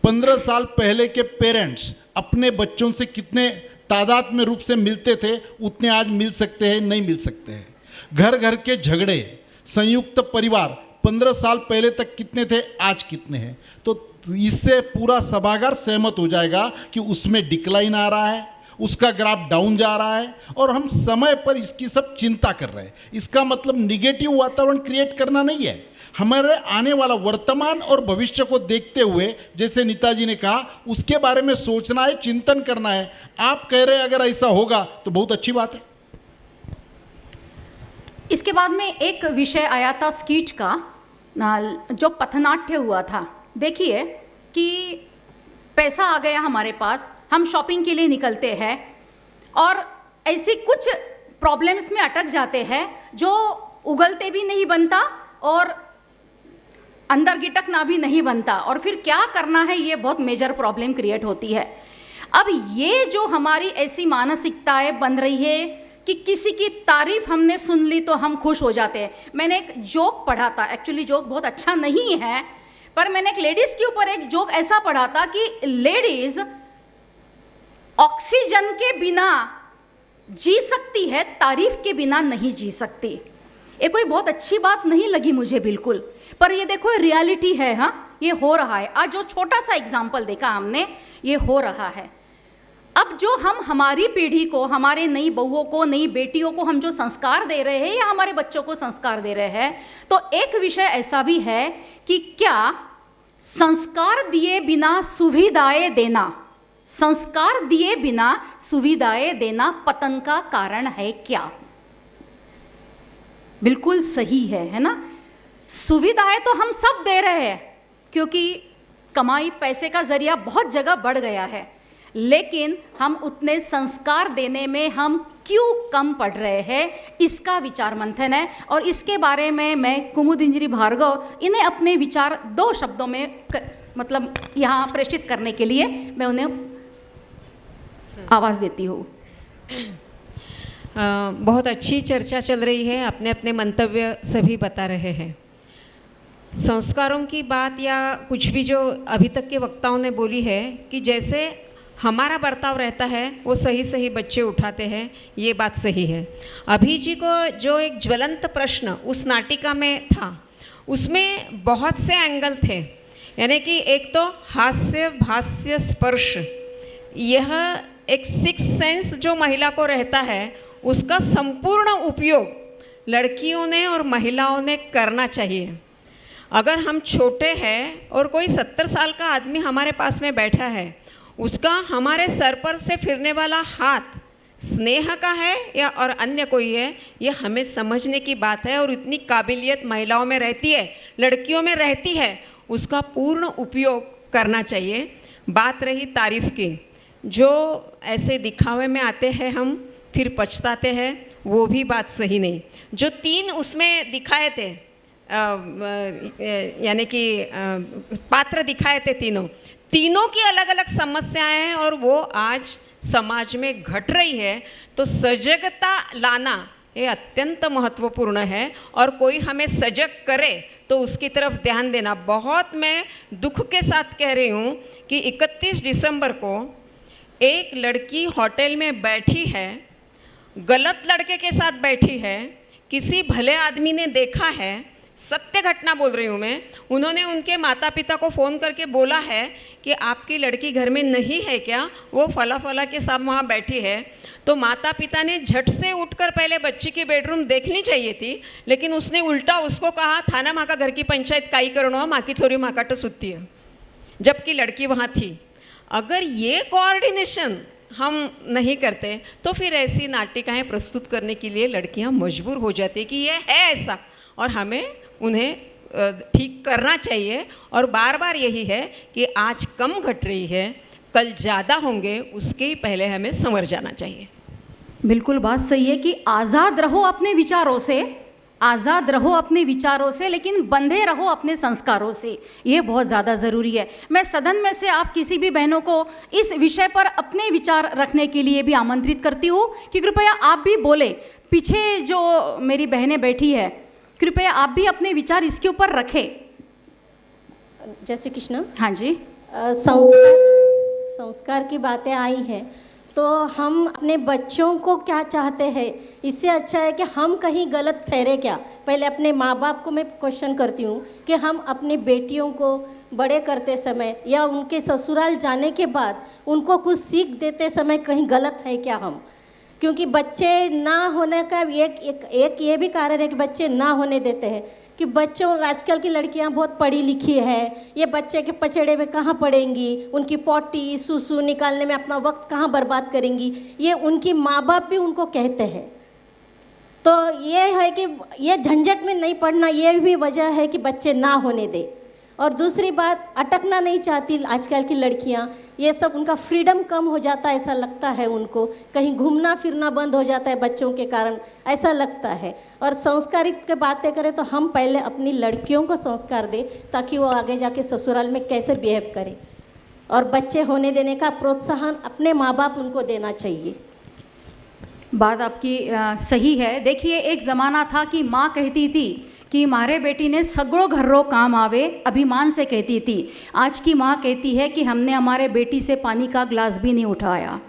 15 साल पहले के पेरेंट्स अपने बच्चों से कितने तादाद में रूप से मिलते थे, उतने आज मिल सकते हैं, नहीं मिल सकते हैं। घर घर के झगड़े, संयुक्त परिवार 15 साल पहले तक कितने थे, आज कितने हैं। तो इससे पूरा सभागार सहमत हो जाएगा कि उसमें डिक्लाइन आ रहा है, उसका ग्राफ डाउन जा रहा है, और हम समय पर इसकी सब चिंता कर रहे हैं। इसका मतलब निगेटिव वातावरण क्रिएट करना नहीं है, हमारे आने वाला वर्तमान और भविष्य को देखते हुए, जैसे नीता जी ने कहा, उसके बारे में सोचना है, चिंतन करना है। आप कह रहे हैं अगर ऐसा होगा तो बहुत अच्छी बात है। इसके बाद में एक विषय आया था स्कीट का, जो पथनाट्य हुआ था। देखिए कि पैसा आ गया हमारे पास, हम शॉपिंग के लिए निकलते हैं और ऐसी कुछ प्रॉब्लम्स में अटक जाते हैं जो उगलते भी नहीं बनता और अंदर गिटकना भी नहीं बनता, और फिर क्या करना है ये बहुत मेजर प्रॉब्लम क्रिएट होती है। अब ये जो हमारी ऐसी मानसिकताएं बन रही है कि किसी की तारीफ हमने सुन ली तो हम खुश हो जाते हैं। मैंने एक जोक पढ़ा था, एक्चुअली जोक बहुत अच्छा नहीं है, पर मैंने एक लेडीज के ऊपर एक जोक ऐसा पढ़ा था कि लेडीज ऑक्सीजन के बिना जी सकती है, तारीफ के बिना नहीं जी सकती। ये कोई बहुत अच्छी बात नहीं लगी मुझे बिल्कुल, पर ये देखो रियलिटी है। हाँ, ये हो रहा है। आज जो छोटा सा एग्जाम्पल देखा हमने, ये हो रहा है। अब जो हम हमारी पीढ़ी को, हमारे नई बहुओं को, नई बेटियों को हम जो संस्कार दे रहे हैं या हमारे बच्चों को संस्कार दे रहे हैं, तो एक विषय ऐसा भी है कि क्या संस्कार दिए बिना सुविधाएं देना, संस्कार दिए बिना सुविधाएं देना पतन का कारण है क्या? बिल्कुल सही है ना? सुविधाएं तो हम सब दे रहे हैं क्योंकि कमाई, पैसे का जरिया बहुत जगह बढ़ गया है, लेकिन हम उतने संस्कार देने में हम क्यों कम पड़ रहे हैं, इसका विचार मंथन है। और इसके बारे में मैं कुमुदिनी भार्गव, इन्हें अपने विचार 2 शब्दों में मतलब यहाँ प्रेषित करने के लिए मैं उन्हें आवाज़ देती हूँ। बहुत अच्छी चर्चा चल रही है, अपने अपने मंतव्य सभी बता रहे हैं। संस्कारों की बात या कुछ भी जो अभी तक के वक्ताओं ने बोली है कि जैसे हमारा बर्ताव रहता है वो सही सही बच्चे उठाते हैं, ये बात सही है। अभी जी को जो एक ज्वलंत प्रश्न उस नाटिका में था, उसमें बहुत से एंगल थे, यानी कि एक तो हास्य, भाष्य, स्पर्श, यह एक 6 सेंस जो महिला को रहता है उसका संपूर्ण उपयोग लड़कियों ने और महिलाओं ने करना चाहिए। अगर हम छोटे हैं और कोई 70 साल का आदमी हमारे पास में बैठा है, उसका हमारे सर पर से फिरने वाला हाथ स्नेह का है या और अन्य कोई है, ये हमें समझने की बात है। और इतनी काबिलियत महिलाओं में रहती है, लड़कियों में रहती है, उसका पूर्ण उपयोग करना चाहिए। बात रही तारीफ़ की, जो ऐसे दिखावे में आते हैं हम फिर पछताते हैं, वो भी बात सही नहीं। जो 3 उसमें दिखाए थे, यानी कि पात्र दिखाए थे, तीनों की अलग अलग समस्याएं हैं और वो आज समाज में घट रही है। तो सजगता लाना ये अत्यंत महत्वपूर्ण है, और कोई हमें सजग करे तो उसकी तरफ ध्यान देना। बहुत मैं दुख के साथ कह रही हूँ कि 31 दिसंबर को एक लड़की होटल में बैठी है, गलत लड़के के साथ बैठी है, किसी भले आदमी ने देखा है, सत्य घटना बोल रही हूँ मैं, उन्होंने उनके माता पिता को फ़ोन करके बोला है कि आपकी लड़की घर में नहीं है क्या, वो फला फला के साथ वहाँ बैठी है। तो माता पिता ने झट से उठकर पहले बच्ची की बेडरूम देखनी चाहिए थी, लेकिन उसने उल्टा उसको कहा थाना माँ का घर की पंचायत काई करो, माँ की छोरी माँ काट सुती है, जबकि लड़की वहाँ थी। अगर ये कोऑर्डिनेशन हम नहीं करते तो फिर ऐसी नाटिकाएँ प्रस्तुत करने के लिए लड़कियाँ मजबूर हो जाती कि ये है ऐसा, और हमें उन्हें ठीक करना चाहिए। और बार बार यही है कि आज कम घट रही है, कल ज़्यादा होंगे, उसके पहले हमें संवर जाना चाहिए। बिल्कुल बात सही है कि आज़ाद रहो अपने विचारों से, आज़ाद रहो अपने विचारों से, लेकिन बंधे रहो अपने संस्कारों से, ये बहुत ज़्यादा ज़रूरी है। मैं सदन में से आप किसी भी बहनों को इस विषय पर अपने विचार रखने के लिए भी आमंत्रित करती हूँ कि कृपया आप भी बोले। पीछे जो मेरी बहनें बैठी है, कृपया आप भी अपने विचार इसके ऊपर रखें। जय श्री कृष्ण। हाँ जी। संस्कार की बातें आई हैं, तो हम अपने बच्चों को क्या चाहते हैं, इससे अच्छा है कि हम कहीं गलत ठहरे क्या। पहले अपने माँ बाप को मैं क्वेश्चन करती हूँ कि हम अपनी बेटियों को बड़े करते समय या उनके ससुराल जाने के बाद उनको कुछ सीख देते समय कहीं गलत है क्या हम। क्योंकि बच्चे ना होने का एक ये भी कारण है कि बच्चे ना होने देते हैं कि बच्चों, आजकल की लड़कियां बहुत पढ़ी लिखी है, ये बच्चे के पछेड़े में कहाँ पढ़ेंगी, उनकी पोटी सुसु निकालने में अपना वक्त कहाँ बर्बाद करेंगी, ये उनकी माँ बाप भी उनको कहते हैं। तो ये है कि ये झंझट में नहीं पड़ना, ये भी वजह है कि बच्चे ना होने दे। और दूसरी बात, अटकना नहीं चाहती आजकल की लड़कियां, ये सब उनका फ्रीडम कम हो जाता है, ऐसा लगता है उनको, कहीं घूमना फिरना बंद हो जाता है बच्चों के कारण, ऐसा लगता है। और संस्कारित की बातें करें तो हम पहले अपनी लड़कियों को संस्कार दें ताकि वो आगे जाके ससुराल में कैसे बिहेव करें, और बच्चे होने देने का प्रोत्साहन अपने माँ बाप उनको देना चाहिए। बात आपकी सही है। देखिए, एक ज़माना था कि माँ कहती थी कि मारे बेटी ने सगड़ो घर्रो काम आवे, अभिमान से कहती थी। आज की माँ कहती है कि हमने हमारे बेटी से पानी का ग्लास भी नहीं उठाया।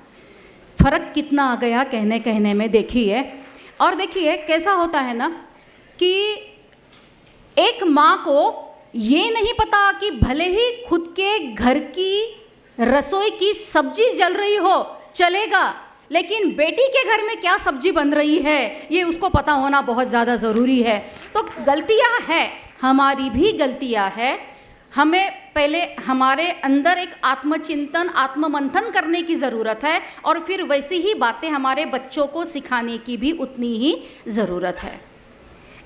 फ़र्क कितना आ गया कहने कहने में, देखिए। और देखिए कैसा होता है ना कि एक माँ को ये नहीं पता कि भले ही खुद के घर की रसोई की सब्जी जल रही हो चलेगा, लेकिन बेटी के घर में क्या सब्जी बन रही है ये उसको पता होना बहुत ज़्यादा ज़रूरी है। तो गलतियां हैं, हमारी भी गलतियां हैं। हमें पहले हमारे अंदर एक आत्मचिंतन, आत्ममंथन करने की ज़रूरत है, और फिर वैसी ही बातें हमारे बच्चों को सिखाने की भी उतनी ही ज़रूरत है।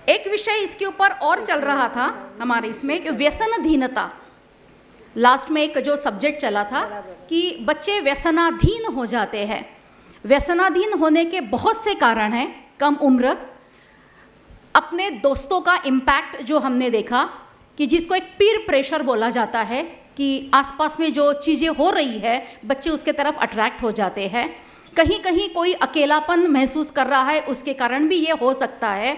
एक विषय इसके ऊपर और चल रहा था हमारे इसमें, व्यसनाधीनता। लास्ट में एक जो सब्जेक्ट चला था कि बच्चे व्यसनाधीन हो जाते हैं। व्यसनाधीन होने के बहुत से कारण हैं। कम उम्र, अपने दोस्तों का इम्पैक्ट जो हमने देखा कि जिसको एक पीर प्रेशर बोला जाता है, कि आसपास में जो चीज़ें हो रही है बच्चे उसके तरफ अट्रैक्ट हो जाते हैं। कहीं कहीं कोई अकेलापन महसूस कर रहा है, उसके कारण भी ये हो सकता है।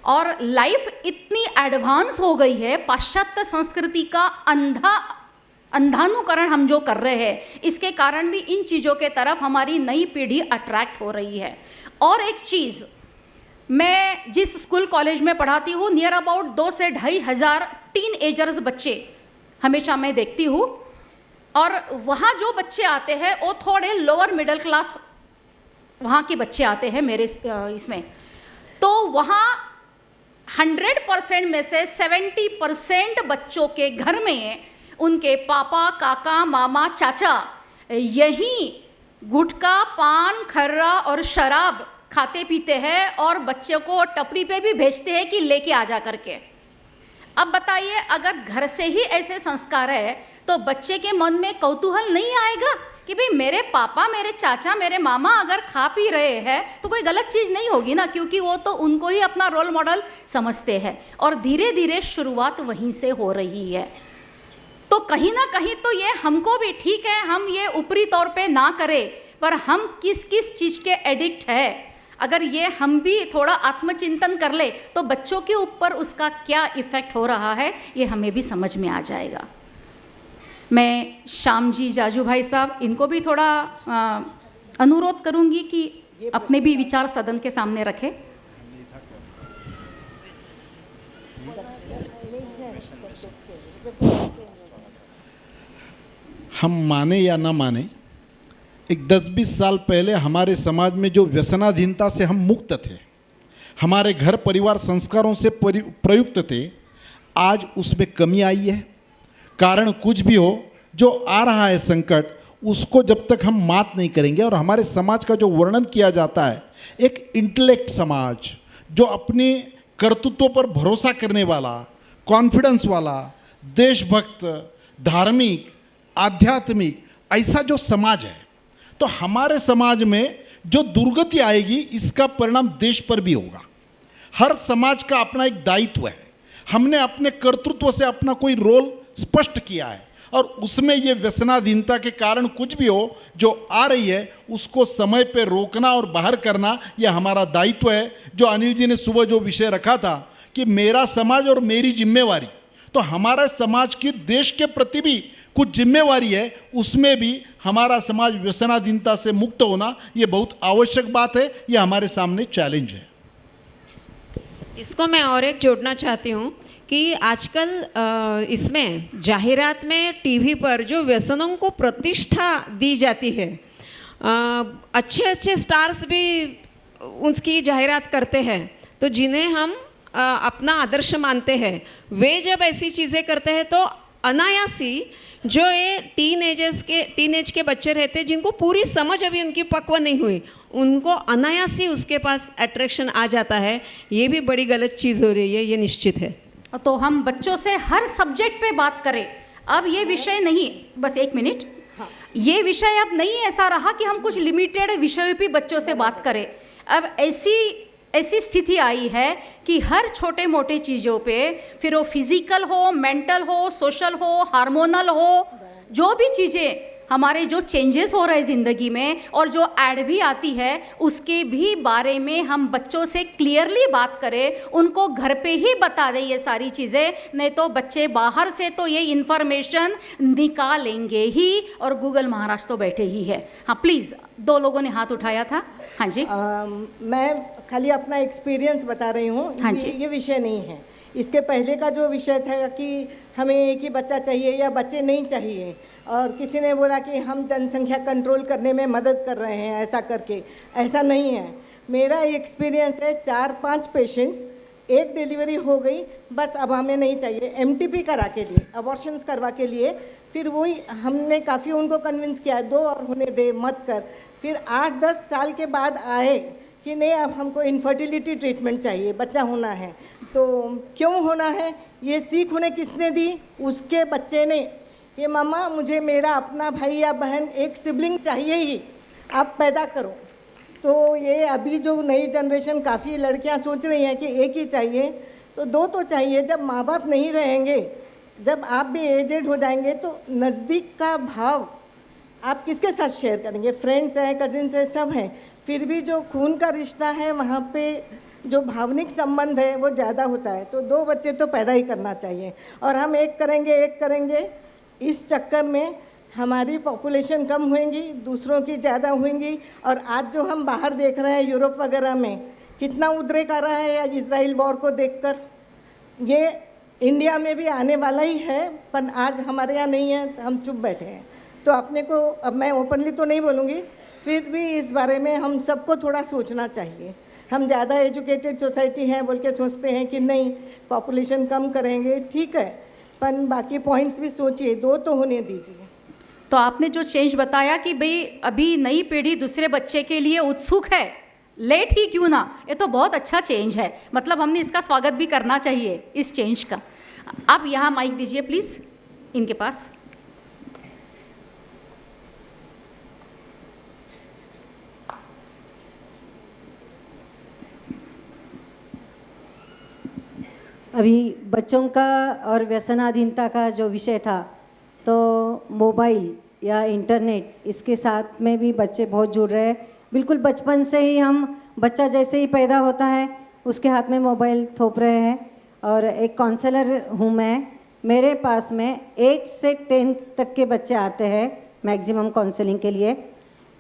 और लाइफ इतनी एडवांस हो गई है, पाश्चात्य संस्कृति का अंधानुकरण हम जो कर रहे हैं, इसके कारण भी इन चीज़ों के तरफ हमारी नई पीढ़ी अट्रैक्ट हो रही है। और एक चीज़, मैं जिस स्कूल कॉलेज में पढ़ाती हूँ, नियर अबाउट 2 से 2.5 हज़ार टीन एजर्स बच्चे हमेशा मैं देखती हूँ। और वहाँ जो बच्चे आते हैं वो थोड़े लोअर मिडिल क्लास वहाँ के बच्चे आते हैं मेरे इसमें। तो वहाँ 100% में से 70% बच्चों के घर में उनके पापा, काका, मामा, चाचा यही गुटखा, पान, खर्रा और शराब खाते पीते हैं, और बच्चों को टपरी पे भी भेजते हैं कि लेके आ जा करके। अब बताइए, अगर घर से ही ऐसे संस्कार है तो बच्चे के मन में कौतूहल नहीं आएगा कि भाई मेरे पापा, मेरे चाचा, मेरे मामा अगर खा पी रहे हैं तो कोई गलत चीज़ नहीं होगी ना, क्योंकि वो तो उनको ही अपना रोल मॉडल समझते हैं। और धीरे धीरे शुरुआत वहीं से हो रही है। तो कहीं ना कहीं तो ये हमको भी, ठीक है हम ये ऊपरी तौर पे ना करें, पर हम किस किस चीज़ के एडिक्ट है, अगर ये हम भी थोड़ा आत्मचिंतन कर ले तो बच्चों के ऊपर उसका क्या इफ़ेक्ट हो रहा है ये हमें भी समझ में आ जाएगा। मैं श्याम जी, जाजू भाई साहब, इनको भी थोड़ा अनुरोध करूंगी कि अपने भी विचार सदन के सामने रखें। हम माने या ना माने, एक 10-20 साल पहले हमारे समाज में जो व्यसनाधीनता से हम मुक्त थे, हमारे घर परिवार संस्कारों से प्रयुक्त थे, आज उसमें कमी आई है। कारण कुछ भी हो, जो आ रहा है संकट, उसको जब तक हम मात नहीं करेंगे, और हमारे समाज का जो वर्णन किया जाता है, एक इंटेलेक्ट समाज जो अपने कर्तृत्व पर भरोसा करने वाला, कॉन्फिडेंस वाला, देशभक्त, धार्मिक, आध्यात्मिक ऐसा जो समाज है, तो हमारे समाज में जो दुर्गति आएगी इसका परिणाम देश पर भी होगा। हर समाज का अपना एक दायित्व है। हमने अपने कर्तृत्व से अपना कोई रोल स्पष्ट किया है और उसमें ये व्यसनाधीनता के कारण कुछ भी हो जो आ रही है उसको समय पे रोकना और बाहर करना ये हमारा दायित्व है। जो अनिल जी ने सुबह जो विषय रखा था कि मेरा समाज और मेरी जिम्मेवारी, तो हमारा समाज की देश के प्रति भी कुछ जिम्मेवारी है, उसमें भी हमारा समाज व्यसनाधीनता से मुक्त होना ये बहुत आवश्यक बात है। ये हमारे सामने चैलेंज है। इसको मैं और एक जोड़ना चाहती हूँ कि आजकल इसमें जाहिरात में टीवी पर जो व्यसनों को प्रतिष्ठा दी जाती है, अच्छे अच्छे स्टार्स भी उसकी जाहिरात करते हैं, तो जिन्हें हम अपना आदर्श मानते हैं, वे जब ऐसी चीज़ें करते हैं तो अनायासी जो ये टीनेज के बच्चे रहते हैं जिनको पूरी समझ अभी उनकी पक्व नहीं हुई, उनको अनायासी उसके पास अट्रैक्शन आ जाता है। ये भी बड़ी गलत चीज़ हो रही है, ये निश्चित है। तो हम बच्चों से हर सब्जेक्ट पे बात करें। अब ये विषय नहीं, बस एक मिनट, ये विषय अब नहीं ऐसा रहा कि हम कुछ लिमिटेड विषयों पे बच्चों से बात करें। अब ऐसी स्थिति आई है कि हर छोटे मोटे चीज़ों पे, फिर वो फिजिकल हो, मेंटल हो, सोशल हो, हार्मोनल हो, जो भी चीज़ें हमारे जो चेंजेस हो रहे ज़िंदगी में और जो ऐड भी आती है उसके भी बारे में हम बच्चों से क्लियरली बात करें, उनको घर पे ही बता दें ये सारी चीज़ें। नहीं तो बच्चे बाहर से तो ये इन्फॉर्मेशन निकालेंगे ही और गूगल महाराज तो बैठे ही है। हाँ प्लीज़, 2 लोगों ने हाथ उठाया था। हाँ जी। मैं खाली अपना एक्सपीरियंस बता रही हूँ। हाँ जी। ये विषय नहीं है। इसके पहले का जो विषय था कि हमें एक ही बच्चा चाहिए या बच्चे नहीं चाहिए, और किसी ने बोला कि हम जनसंख्या कंट्रोल करने में मदद कर रहे हैं ऐसा करके, ऐसा नहीं है। मेरा एक्सपीरियंस है 4-5 पेशेंट्स, एक डिलीवरी हो गई, बस अब हमें नहीं चाहिए, एमटीपी करा के लिए, अबॉर्शंस करवा के लिए। फिर वही हमने काफ़ी उनको कन्विंस किया, 2 और होने दे, मत कर। फिर 8-10 साल के बाद आए कि नहीं अब हमको इनफर्टिलिटी ट्रीटमेंट चाहिए, बच्चा होना है। तो क्यों होना है ये सीख उन्हें किसने दी? उसके बच्चे ने, कि मम्मा मुझे मेरा अपना भाई या बहन एक सिबलिंग चाहिए ही, आप पैदा करो। तो ये अभी जो नई जनरेशन काफ़ी लड़कियां सोच रही हैं कि एक ही चाहिए, तो 2 तो चाहिए। जब माँ बाप नहीं रहेंगे, जब आप भी एजेड हो जाएंगे, तो नज़दीक का भाव आप किसके साथ शेयर करेंगे? फ्रेंड्स हैं, कजिन्स हैं, सब हैं। फिर भी जो खून का रिश्ता है वहाँ पे जो भावनिक संबंध है वो ज़्यादा होता है। तो 2 बच्चे तो पैदा ही करना चाहिए, और हम एक करेंगे, इस चक्कर में हमारी पॉपुलेशन कम होएंगी, दूसरों की ज़्यादा होंगी। और आज जो हम बाहर देख रहे हैं यूरोप वगैरह में कितना उद्रेक आ रहा है आज इजराइल वॉर को देखकर, ये इंडिया में भी आने वाला ही है, पर आज हमारे यहाँ नहीं है, हम चुप बैठे हैं। तो अपने को, अब मैं ओपनली तो नहीं बोलूँगी, फिर भी इस बारे में हम सबको थोड़ा सोचना चाहिए। हम ज़्यादा एजुकेटेड सोसाइटी हैं बोल के सोचते हैं कि नहीं पॉपुलेशन कम करेंगे, ठीक है, पर बाकी पॉइंट्स भी सोचिए, 2 तो होने दीजिए। तो आपने जो चेंज बताया कि भाई अभी नई पीढ़ी दूसरे बच्चे के लिए उत्सुक है, लेट ही क्यों ना, ये तो बहुत अच्छा चेंज है। मतलब हमने इसका स्वागत भी करना चाहिए, इस चेंज का। आप यहाँ माइक दीजिए प्लीज़ इनके पास। अभी बच्चों का और व्यसनाधीनता का जो विषय था, तो मोबाइल या इंटरनेट इसके साथ में भी बच्चे बहुत जुड़ रहे हैं। बिल्कुल बचपन से ही हम, बच्चा जैसे ही पैदा होता है उसके हाथ में मोबाइल थोप रहे हैं। और एक काउंसलर हूँ मैं, मेरे पास में 8 से 10 तक के बच्चे आते हैं मैक्सिमम काउंसलिंग के लिए।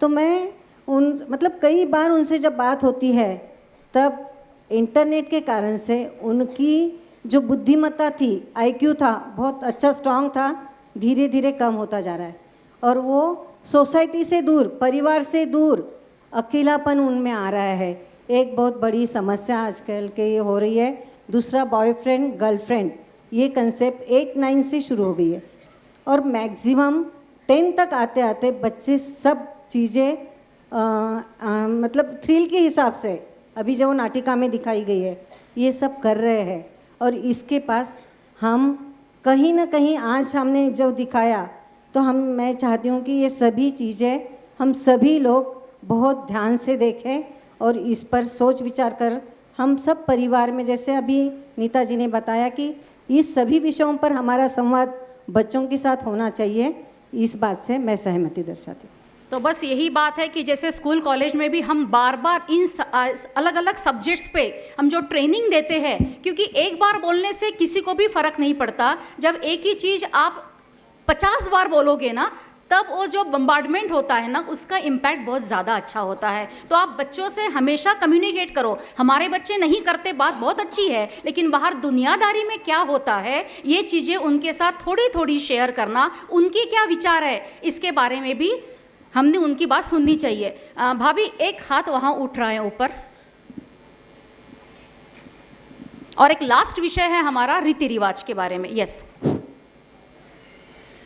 तो मैं मतलब कई बार उनसे जब बात होती है, तब इंटरनेट के कारण से उनकी जो बुद्धिमत्ता थी, IQ था, बहुत अच्छा स्ट्रांग था, धीरे धीरे कम होता जा रहा है। और वो सोसाइटी से दूर, परिवार से दूर, अकेलापन उनमें आ रहा है। एक बहुत बड़ी समस्या आजकल के ये हो रही है। दूसरा, बॉयफ्रेंड गर्लफ्रेंड, ये कंसेप्ट 8-9 से शुरू हो गई है, और मैक्सिमम 10 तक आते आते बच्चे सब चीज़ें मतलब थ्रिल के हिसाब से, अभी जो नाटिका में दिखाई गई है, ये सब कर रहे हैं। और इसके पास हम कहीं ना कहीं आज हमने जो दिखाया, तो मैं चाहती हूँ कि ये सभी चीज़ें हम सभी लोग बहुत ध्यान से देखें और इस पर सोच विचार कर हम सब परिवार में, जैसे अभी नीता जी ने बताया कि इस सभी विषयों पर हमारा संवाद बच्चों के साथ होना चाहिए, इस बात से मैं सहमति दर्शाती हूँ। तो बस यही बात है कि जैसे स्कूल कॉलेज में भी हम बार बार इन अलग अलग सब्जेक्ट्स पे हम जो ट्रेनिंग देते हैं, क्योंकि एक बार बोलने से किसी को भी फ़र्क नहीं पड़ता। जब एक ही चीज़ आप 50 बार बोलोगे ना, तब वो जो बम्बार्डमेंट होता है ना, उसका इम्पैक्ट बहुत ज़्यादा अच्छा होता है। तो आप बच्चों से हमेशा कम्युनिकेट करो। हमारे बच्चे नहीं करते, बात बहुत अच्छी है, लेकिन बाहर दुनियादारी में क्या होता है ये चीज़ें उनके साथ थोड़ी थोड़ी शेयर करना, उनके क्या विचार है इसके बारे में भी हमने उनकी बात सुननी चाहिए। भाभी, एक हाथ वहाँ उठ रहा है ऊपर। और एक लास्ट विषय है हमारा रीति रिवाज के बारे में। यस,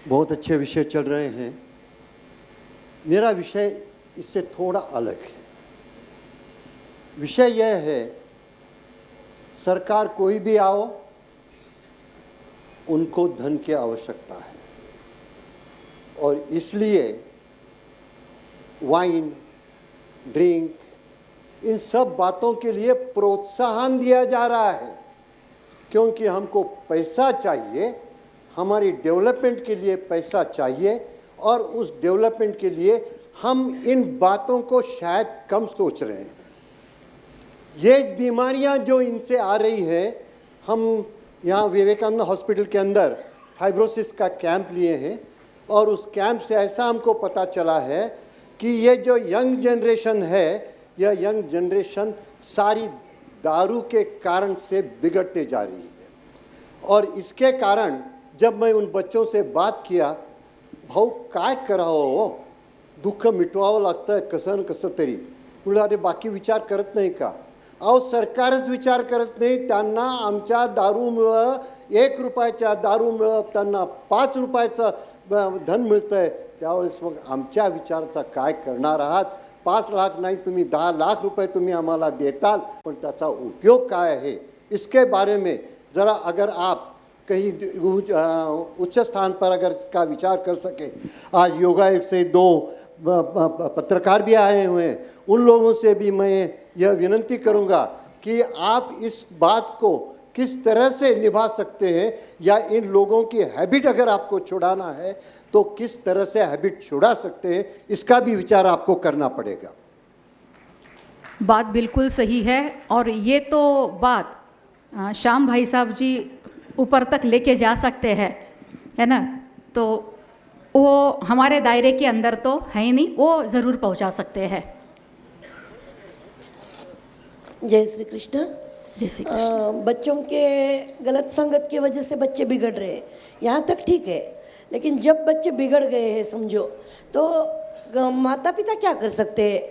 बहुत अच्छे विषय चल रहे हैं। मेरा विषय इससे थोड़ा अलग है। विषय यह है, सरकार कोई भी आओ, उनको धन की आवश्यकता है और इसलिए वाइन, ड्रिंक, इन सब बातों के लिए प्रोत्साहन दिया जा रहा है, क्योंकि हमको पैसा चाहिए, हमारी डेवलपमेंट के लिए पैसा चाहिए और उस डेवलपमेंट के लिए हम इन बातों को शायद कम सोच रहे हैं। ये बीमारियां जो इनसे आ रही है, हम यहाँ विवेकानंद हॉस्पिटल के अंदर फाइब्रोसिस का कैंप लिए हैं और उस कैंप से ऐसा हमको पता चला है कि ये जो यंग जनरेशन है, यह यंग जनरेशन सारी दारू के कारण से बिगड़ते जा रही है। और इसके कारण जब मैं उन बच्चों से बात किया, भाऊ काय करावं, दुःख मिटवावं लागतं कसं कसं तरी, म्हणलं अरे बाकी विचार करत नाही का? अहो सरकारच विचार करत नाही, त्यांना आमच्या दारूमुळं 1 रुपयाच्या दारूमुळं त्यांना 5 रुपयाचं धन मिळतंय, त्यावेळेस मग आमच्या विचाराचा काय करणार आहात? 5 लाख नहीं, तुम्ही 10 लाख रुपए तुम्ही आम्हाला देताल, पण त्याचा उपयोग काय आहे इसके बारे में ज़रा अगर आप कहीं उच्च स्थान पर अगर इसका विचार कर सके। आज योगायोग से 2 पत्रकार भी आए हुए हैं, उन लोगों से भी मैं यह विनती करूंगा कि आप इस बात को किस तरह से निभा सकते हैं, या इन लोगों की हैबिट अगर आपको छुड़ाना है तो किस तरह से हैबिट छुड़ा सकते हैं, इसका भी विचार आपको करना पड़ेगा। बात बिल्कुल सही है और ये तो बात श्याम भाई साहब जी ऊपर तक लेके जा सकते हैं, है ना। तो वो हमारे दायरे के अंदर तो है ही नहीं, वो ज़रूर पहुंचा सकते हैं। जय श्री कृष्ण। जय श्री कृष्ण। बच्चों के गलत संगत की वजह से बच्चे बिगड़ रहे हैं, यहाँ तक ठीक है, लेकिन जब बच्चे बिगड़ गए हैं समझो, तो माता पिता क्या कर सकते हैं?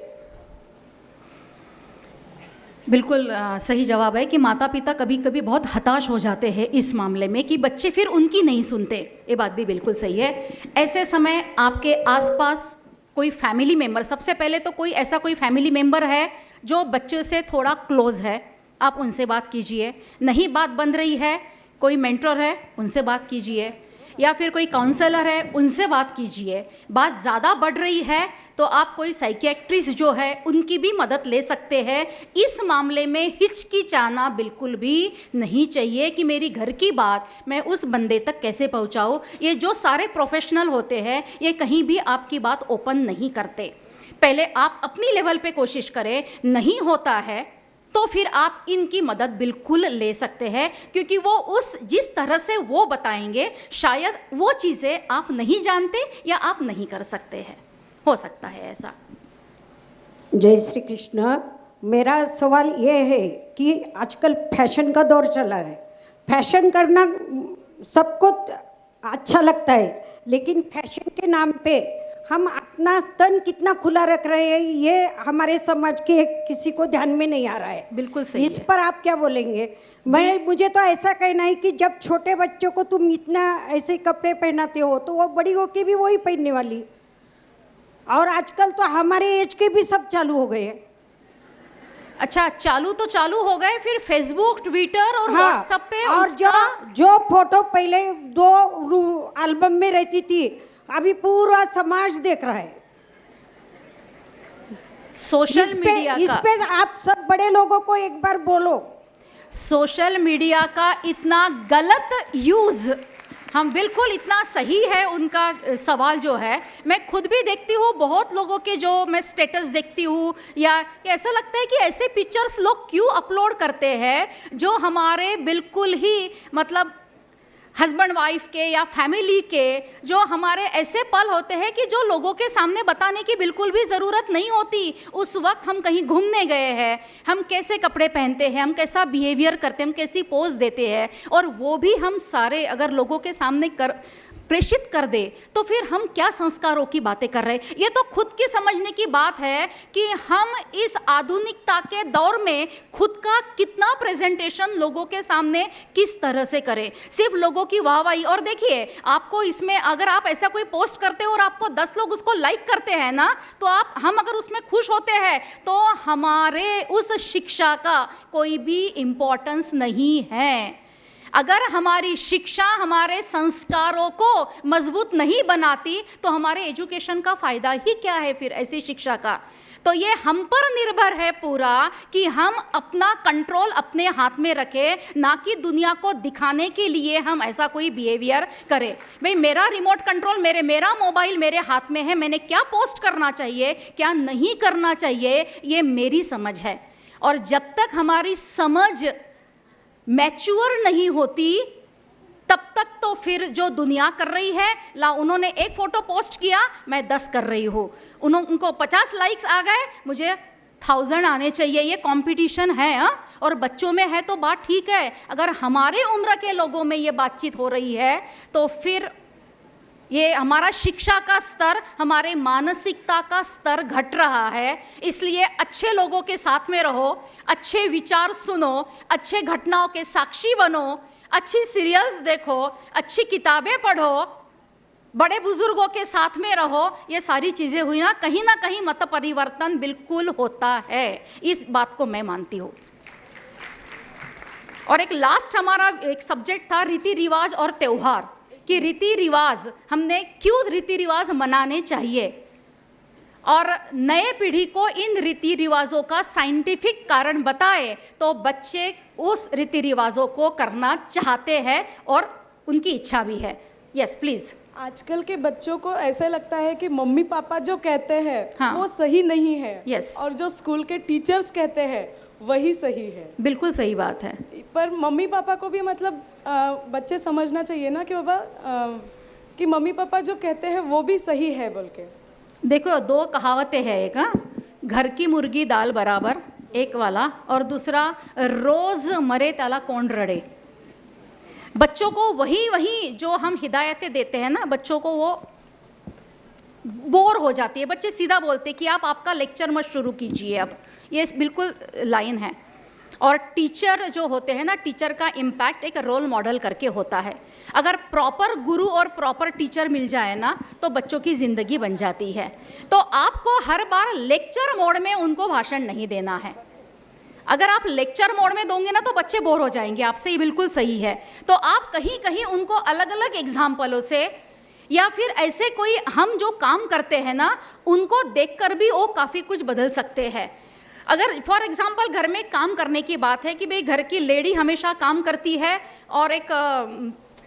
बिल्कुल सही जवाब है कि माता पिता कभी कभी बहुत हताश हो जाते हैं इस मामले में कि बच्चे फिर उनकी नहीं सुनते। ये बात भी बिल्कुल सही है। ऐसे समय आपके आसपास कोई फैमिली मेम्बर, सबसे पहले तो कोई ऐसा कोई फैमिली मेम्बर है जो बच्चों से थोड़ा क्लोज है, आप उनसे बात कीजिए। नहीं बात बन रही है, कोई मेंटर है उनसे बात कीजिए, या फिर कोई काउंसलर है उनसे बात कीजिए। बात ज़्यादा बढ़ रही है तो आप कोई साइकियाट्रिस्ट जो है उनकी भी मदद ले सकते हैं। इस मामले में हिचकिचाना बिल्कुल भी नहीं चाहिए कि मेरी घर की बात मैं उस बंदे तक कैसे पहुंचाऊं। ये जो सारे प्रोफेशनल होते हैं ये कहीं भी आपकी बात ओपन नहीं करते। पहले आप अपनी लेवल पे कोशिश करें, नहीं होता है तो फिर आप इनकी मदद बिल्कुल ले सकते हैं, क्योंकि वो उस जिस तरह से वो बताएंगे शायद वो चीज़ें आप नहीं जानते या आप नहीं कर सकते हैं, हो सकता है ऐसा। जय श्री कृष्ण। मेरा सवाल ये है कि आजकल फैशन का दौर चला है, फैशन करना सबको अच्छा लगता है, लेकिन फैशन के नाम पे हम अपना तन कितना खुला रख रहे हैं ये हमारे समाज के किसी को ध्यान में नहीं आ रहा है। बिल्कुल सही इस पर आप क्या बोलेंगे? मुझे तो ऐसा कहना है कि जब छोटे बच्चों को तुम इतना ऐसे कपड़े पहनाते हो तो वो बड़ी होके भी वही पहनने वाली, और आजकल तो हमारे एज के भी सब चालू हो गए हैं। अच्छा, चालू तो चालू हो गए, फिर फेसबुक, ट्विटर और व्हाट्सएप पे और उसका जो फोटो पहले 2 एल्बम में रहती थी, अभी पूरा समाज देख रहा है। सोशल मीडिया इस पे आप सब बड़े लोगों को एक बार बोलो, सोशल मीडिया का इतना गलत यूज, हम बिल्कुल इतना सही है उनका सवाल जो है। मैं खुद भी देखती हूँ, बहुत लोगों के जो मैं स्टेटस देखती हूँ, या ऐसा लगता है कि ऐसे पिक्चर्स लोग क्यों अपलोड करते हैं जो हमारे बिल्कुल ही मतलब हस्बैंड वाइफ के या फैमिली के, जो हमारे ऐसे पल होते हैं कि जो लोगों के सामने बताने की बिल्कुल भी ज़रूरत नहीं होती। उस वक्त हम कहीं घूमने गए हैं, हम कैसे कपड़े पहनते हैं, हम कैसा बिहेवियर करते हैं, हम कैसी पोज देते हैं, और वो भी हम सारे अगर लोगों के सामने प्रेषित कर दे, तो फिर हम क्या संस्कारों की बातें कर रहे हैं। ये तो खुद की समझने की बात है कि हम इस आधुनिकता के दौर में खुद का कितना प्रेजेंटेशन लोगों के सामने किस तरह से करें, सिर्फ लोगों की वाहवाही। और देखिए, आपको इसमें अगर आप ऐसा कोई पोस्ट करते हो और आपको 10 लोग उसको लाइक करते हैं ना, तो हम अगर उसमें खुश होते हैं तो हमारे उस शिक्षा का कोई भी इम्पोर्टेंस नहीं है। अगर हमारी शिक्षा हमारे संस्कारों को मजबूत नहीं बनाती तो हमारे एजुकेशन का फ़ायदा ही क्या है फिर ऐसी शिक्षा का। तो ये हम पर निर्भर है पूरा कि हम अपना कंट्रोल अपने हाथ में रखें, ना कि दुनिया को दिखाने के लिए हम ऐसा कोई बिहेवियर करें। भाई, मेरा रिमोट कंट्रोल, मेरा मोबाइल मेरे हाथ में है, मैंने क्या पोस्ट करना चाहिए क्या नहीं करना चाहिए ये मेरी समझ है। और जब तक हमारी समझ मैच्योर नहीं होती तब तक तो फिर जो दुनिया कर रही है, उन्होंने एक फ़ोटो पोस्ट किया, मैं 10 कर रही हूँ, उनको 50 लाइक्स आ गए, मुझे 1000 आने चाहिए, ये कंपटीशन है। और बच्चों में है तो बात ठीक है, अगर हमारे उम्र के लोगों में ये बातचीत हो रही है तो फिर ये हमारा शिक्षा का स्तर, हमारे मानसिकता का स्तर घट रहा है। इसलिए अच्छे लोगों के साथ में रहो, अच्छे विचार सुनो, अच्छे घटनाओं के साक्षी बनो, अच्छी सीरियल्स देखो, अच्छी किताबें पढ़ो, बड़े बुजुर्गों के साथ में रहो। ये सारी चीज़ें हुई ना कहीं मत परिवर्तन बिल्कुल होता है, इस बात को मैं मानती हूँ। और एक लास्ट हमारा एक सब्जेक्ट था रीति रिवाज और त्यौहार, कि रीति रिवाज हमने क्यों रीति रिवाज मनाने चाहिए, और नए पीढ़ी को इन रीति रिवाजों का साइंटिफिक कारण बताए तो बच्चे उस रीति रिवाजों को करना चाहते हैं और उनकी इच्छा भी है। Yes please. आजकल के बच्चों को ऐसा लगता है कि मम्मी पापा जो कहते हैं हाँ। वो सही नहीं है। यस। और जो स्कूल के टीचर्स कहते हैं वही सही है। बिल्कुल सही बात है। पर मम्मी पापा को भी मतलब बच्चे समझना चाहिए ना कि बाबा कि मम्मी पापा जो कहते हैं वो भी सही है बोल के। देखो, 2 कहावतें हैं, एक घर की मुर्गी दाल बराबर एक वाला, और दूसरा रोज मरे ताला कौन रड़े। बच्चों को वही जो हम हिदायतें देते हैं ना, बच्चों को वो बोर हो जाती है। बच्चे सीधा बोलते कि आपका लेक्चर मत शुरू कीजिए अब, ये बिल्कुल लाइन है। और टीचर जो होते हैं ना, टीचर का इम्पैक्ट एक रोल मॉडल करके होता है। अगर प्रॉपर गुरु और प्रॉपर टीचर मिल जाए ना तो बच्चों की ज़िंदगी बन जाती है। तो आपको हर बार लेक्चर मोड में उनको भाषण नहीं देना है। अगर आप लेक्चर मोड में दोगे ना तो बच्चे बोर हो जाएंगे आपसे, ये बिल्कुल सही है। तो आप कहीं उनको अलग अलग एग्जाम्पलों से, या फिर ऐसे कोई हम जो काम करते हैं ना उनको देखकर भी वो काफ़ी कुछ बदल सकते हैं। अगर फॉर एग्जांपल घर में काम करने की बात है कि भाई घर की लेडी हमेशा काम करती है और एक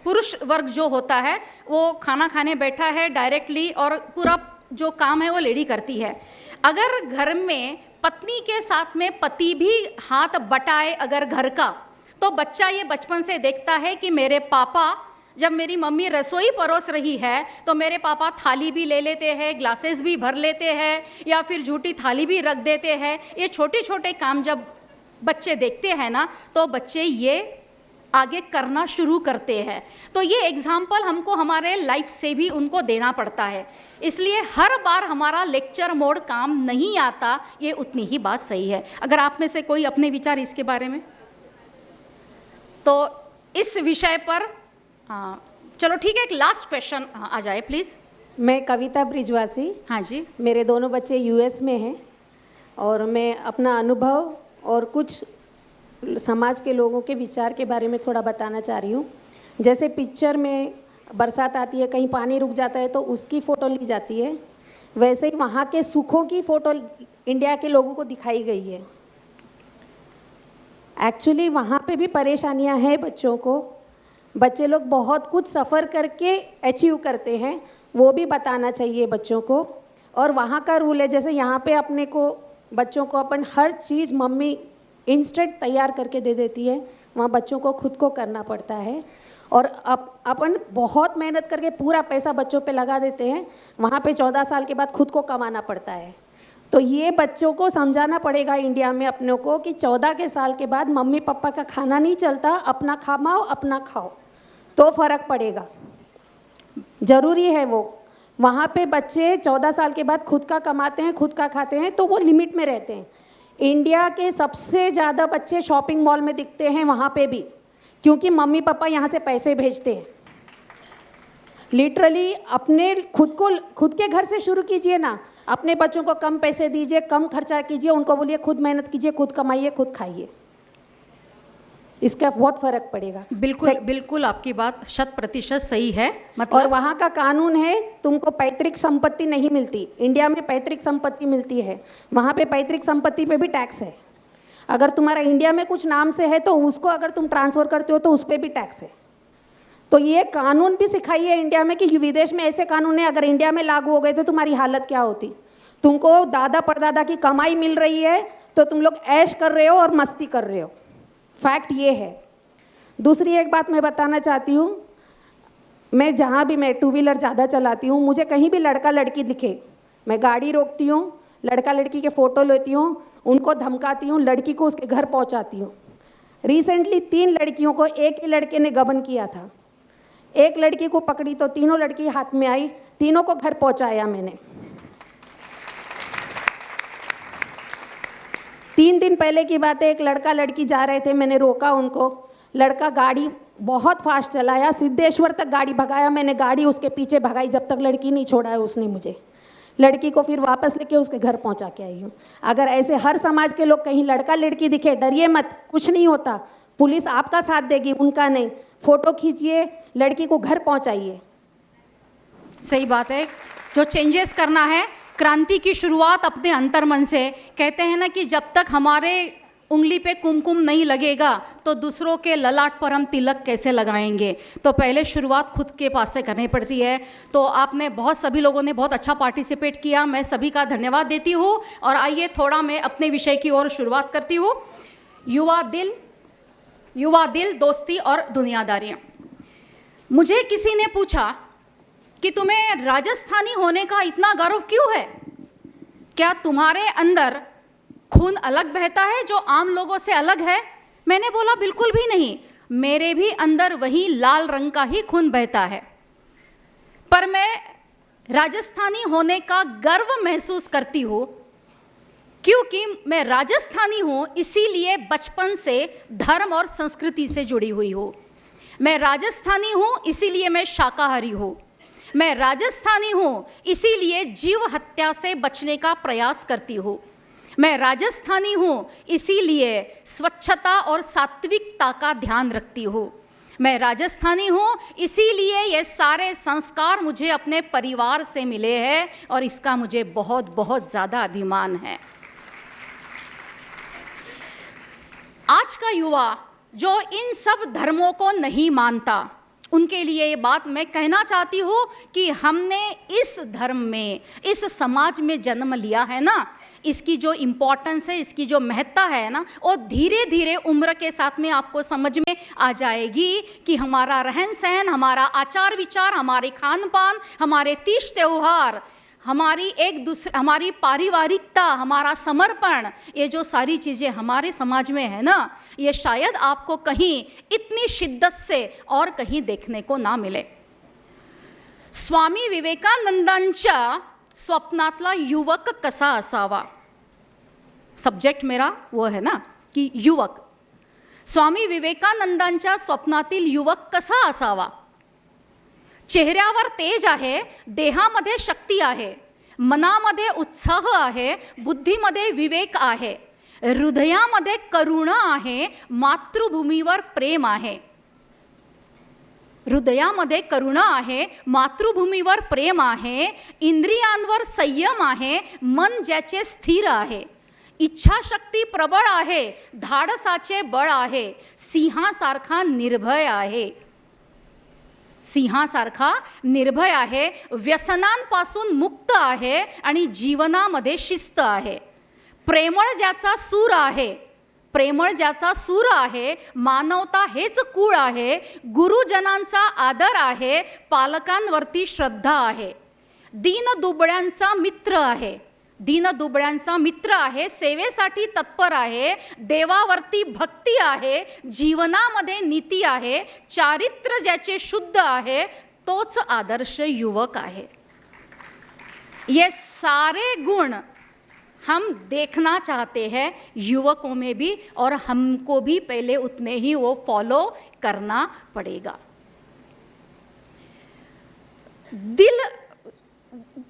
पुरुष वर्ग जो होता है वो खाना खाने बैठा है डायरेक्टली, और पूरा जो काम है वो लेडी करती है। अगर घर में पत्नी के साथ में पति भी हाथ बटाए अगर घर का, तो बच्चा ये बचपन से देखता है कि मेरे पापा, जब मेरी मम्मी रसोई परोस रही है तो मेरे पापा थाली भी ले लेते हैं, ग्लासेस भी भर लेते हैं, या फिर झूठी थाली भी रख देते हैं। ये छोटे छोटे काम जब बच्चे देखते हैं ना तो बच्चे ये आगे करना शुरू करते हैं। तो ये एग्जाम्पल हमको हमारे लाइफ से भी उनको देना पड़ता है। इसलिए हर बार हमारा लेक्चर मोड काम नहीं आता, ये उतनी ही बात सही है। अगर आप में से कोई अपने विचार इसके बारे में, तो इस विषय पर चलो ठीक है, एक लास्ट क्वेश्चन आ जाए प्लीज़। मैं कविता ब्रिजवासी। हाँ जी। मेरे दोनों बच्चे यूएस में हैं और मैं अपना अनुभव और कुछ समाज के लोगों के विचार के बारे में थोड़ा बताना चाह रही हूँ। जैसे पिक्चर में बरसात आती है, कहीं पानी रुक जाता है तो उसकी फ़ोटो ली जाती है, वैसे ही वहाँ के सुखों की फ़ोटो इंडिया के लोगों को दिखाई गई है। एक्चुअली वहाँ पे भी परेशानियाँ हैं बच्चों को, बच्चे लोग बहुत कुछ सफ़र करके अचीव करते हैं, वो भी बताना चाहिए बच्चों को। और वहाँ का रूल है, जैसे यहाँ पे अपने को बच्चों को अपन हर चीज़ मम्मी इंस्टेंट तैयार करके दे देती है, वहाँ बच्चों को खुद को करना पड़ता है। और अपन बहुत मेहनत करके पूरा पैसा बच्चों पे लगा देते हैं, वहाँ पे 14 साल के बाद खुद को कमाना पड़ता है। तो ये बच्चों को समझाना पड़ेगा इंडिया में अपनों को कि 14 के साल के बाद मम्मी पापा का खाना नहीं चलता, अपना कमाओ अपना खाओ तो फ़र्क पड़ेगा, ज़रूरी है वो। वहाँ पे बच्चे 14 साल के बाद खुद का कमाते हैं, खुद का खाते हैं, तो वो लिमिट में रहते हैं। इंडिया के सबसे ज़्यादा बच्चे शॉपिंग मॉल में दिखते हैं वहाँ पे भी, क्योंकि मम्मी पापा यहाँ से पैसे भेजते हैं। लिटरली अपने खुद के घर से शुरू कीजिए ना, अपने बच्चों को कम पैसे दीजिए, कम खर्चा कीजिए, उनको बोलिए खुद मेहनत कीजिए, खुद कमाइए, खुद खाइए, इसका बहुत फर्क पड़ेगा। बिल्कुल आपकी बात 100% सही है। और वहाँ का कानून है, तुमको पैतृक संपत्ति नहीं मिलती, इंडिया में पैतृक संपत्ति मिलती है, वहाँ पे पैतृक संपत्ति पे भी टैक्स है। अगर तुम्हारा इंडिया में कुछ नाम से है तो उसको अगर तुम ट्रांसफ़र करते हो तो उस पर भी टैक्स है। तो ये कानून भी सिखाइए इंडिया में कि विदेश में ऐसे कानून है, अगर इंडिया में लागू हो गए तो तुम्हारी हालत क्या होती। तुमको दादा परदादा की कमाई मिल रही है तो तुम लोग ऐश कर रहे हो और मस्ती कर रहे हो, फैक्ट ये है। दूसरी एक बात मैं बताना चाहती हूँ, मैं जहाँ भी मैं 2 व्हीलर ज़्यादा चलाती हूँ, मुझे कहीं भी लड़का लड़की दिखे, मैं गाड़ी रोकती हूँ, लड़का लड़की के फ़ोटो लेती हूँ, उनको धमकाती हूँ, लड़की को उसके घर पहुँचाती हूँ। रिसेंटली 3 लड़कियों को एक ही लड़के ने गबन किया था, एक लड़की को पकड़ी तो तीनों लड़की हाथ में आई, तीनों को घर पहुँचाया मैंने। 3 दिन पहले की बात है, एक लड़का लड़की जा रहे थे, मैंने रोका उनको, लड़का गाड़ी बहुत फास्ट चलाया, सिद्धेश्वर तक गाड़ी भगाया, मैंने गाड़ी उसके पीछे भगाई जब तक लड़की नहीं छोड़ा है उसने मुझे। लड़की को फिर वापस लेके उसके घर पहुंचा के आई हूँ। अगर ऐसे हर समाज के लोग कहीं लड़का लड़की दिखे, डरिए मत, कुछ नहीं होता, पुलिस आपका साथ देगी, उनका नहीं। फ़ोटो खींचिए, लड़की को घर पहुंचाइए। सही बात है, जो चेंजेस करना है, क्रांति की शुरुआत अपने अंतर्मन से। कहते हैं ना कि जब तक हमारे उंगली पे कुमकुम नहीं लगेगा तो दूसरों के ललाट पर हम तिलक कैसे लगाएंगे। तो पहले शुरुआत खुद के पास से करनी पड़ती है। तो आपने सभी लोगों ने बहुत अच्छा पार्टिसिपेट किया, मैं सभी का धन्यवाद देती हूँ। और आइए थोड़ा मैं अपने विषय की ओर शुरुआत करती हूँ। युवा दिल, दोस्ती और दुनियादारी। मुझे किसी ने पूछा कि तुम्हें राजस्थानी होने का इतना गर्व क्यों है, क्या तुम्हारे अंदर खून अलग बहता है जो आम लोगों से अलग है? मैंने बोला बिल्कुल भी नहीं, मेरे भी अंदर वही लाल रंग का ही खून बहता है, पर मैं राजस्थानी होने का गर्व महसूस करती हूँ क्योंकि मैं राजस्थानी हूँ, इसीलिए बचपन से धर्म और संस्कृति से जुड़ी हुई हूँ। मैं राजस्थानी हूँ इसीलिए मैं शाकाहारी हूँ। मैं राजस्थानी हूँ इसीलिए जीव हत्या से बचने का प्रयास करती हूँ। मैं राजस्थानी हूँ इसीलिए स्वच्छता और सात्विकता का ध्यान रखती हूँ। मैं राजस्थानी हूँ इसीलिए ये सारे संस्कार मुझे अपने परिवार से मिले हैं और इसका मुझे बहुत बहुत ज़्यादा अभिमान है। आज का युवा जो इन सब धर्मों को नहीं मानता, उनके लिए ये बात मैं कहना चाहती हूँ कि हमने इस धर्म में, इस समाज में जन्म लिया है ना, इसकी जो इम्पोर्टेंस है, इसकी जो महत्ता है ना, वो धीरे धीरे उम्र के साथ में आपको समझ में आ जाएगी कि हमारा रहन सहन, हमारा आचार विचार, हमारे खान पान, हमारे तीज त्योहार, हमारी पारिवारिकता, हमारा समर्पण, ये जो सारी चीज़ें हमारे समाज में है ना, ये शायद आपको कहीं इतनी शिद्दत से और कहीं देखने को ना मिले। स्वामी विवेकानंदांच्या स्वप्नातला युवक कसा असावा, सब्जेक्ट मेरा वो है ना कि युवक। स्वामी विवेकानंदांच्या स्वप्नातील युवक कसा असावा? चेहऱ्यावर तेज आहे, देहामध्ये शक्ती आहे, मनामध्ये उत्साह आहे, बुद्धीमध्ये विवेक आहे, हृदयामध्ये करुणा आहे, मातृभूमीवर प्रेम आहे. हृदयामध्ये करुणा आहे, मातृभूमीवर प्रेम आहे, इंद्रियांवर संयम आहे, मन ज्याचे स्थिर आहे, इच्छाशक्ती प्रबळ आहे, धाडसाचे बळ आहे, सिंहासारखा निर्भय आहे. सिंहासारखा निर्भय आहे, व्यसनांपासून मुक्त आहे आणि जीवनामध्ये शिस्त आहे. प्रेमळ ज्याचा सूर आहे, प्रेमळ ज्याचा सूर आहे, मानवता हेच कुळ आहे, गुरुजनांचा आदर आहे, पालकांवरती श्रद्धा आहे, दीनदुबळ्यांचा मित्र आहे, दीनदुबळ्यांचा मित्र आहे, सेवेसाठी तत्पर आहे, देवावरती भक्ती आहे, जीवनामध्ये नीती आहे, चारित्र्य ज्याचे शुद्ध आहे, तोच आदर्श युवक आहे. ये सारे गुण हम देखना चाहते हैं युवकों में भी, और हमको भी पहले उतने ही वो फॉलो करना पड़ेगा.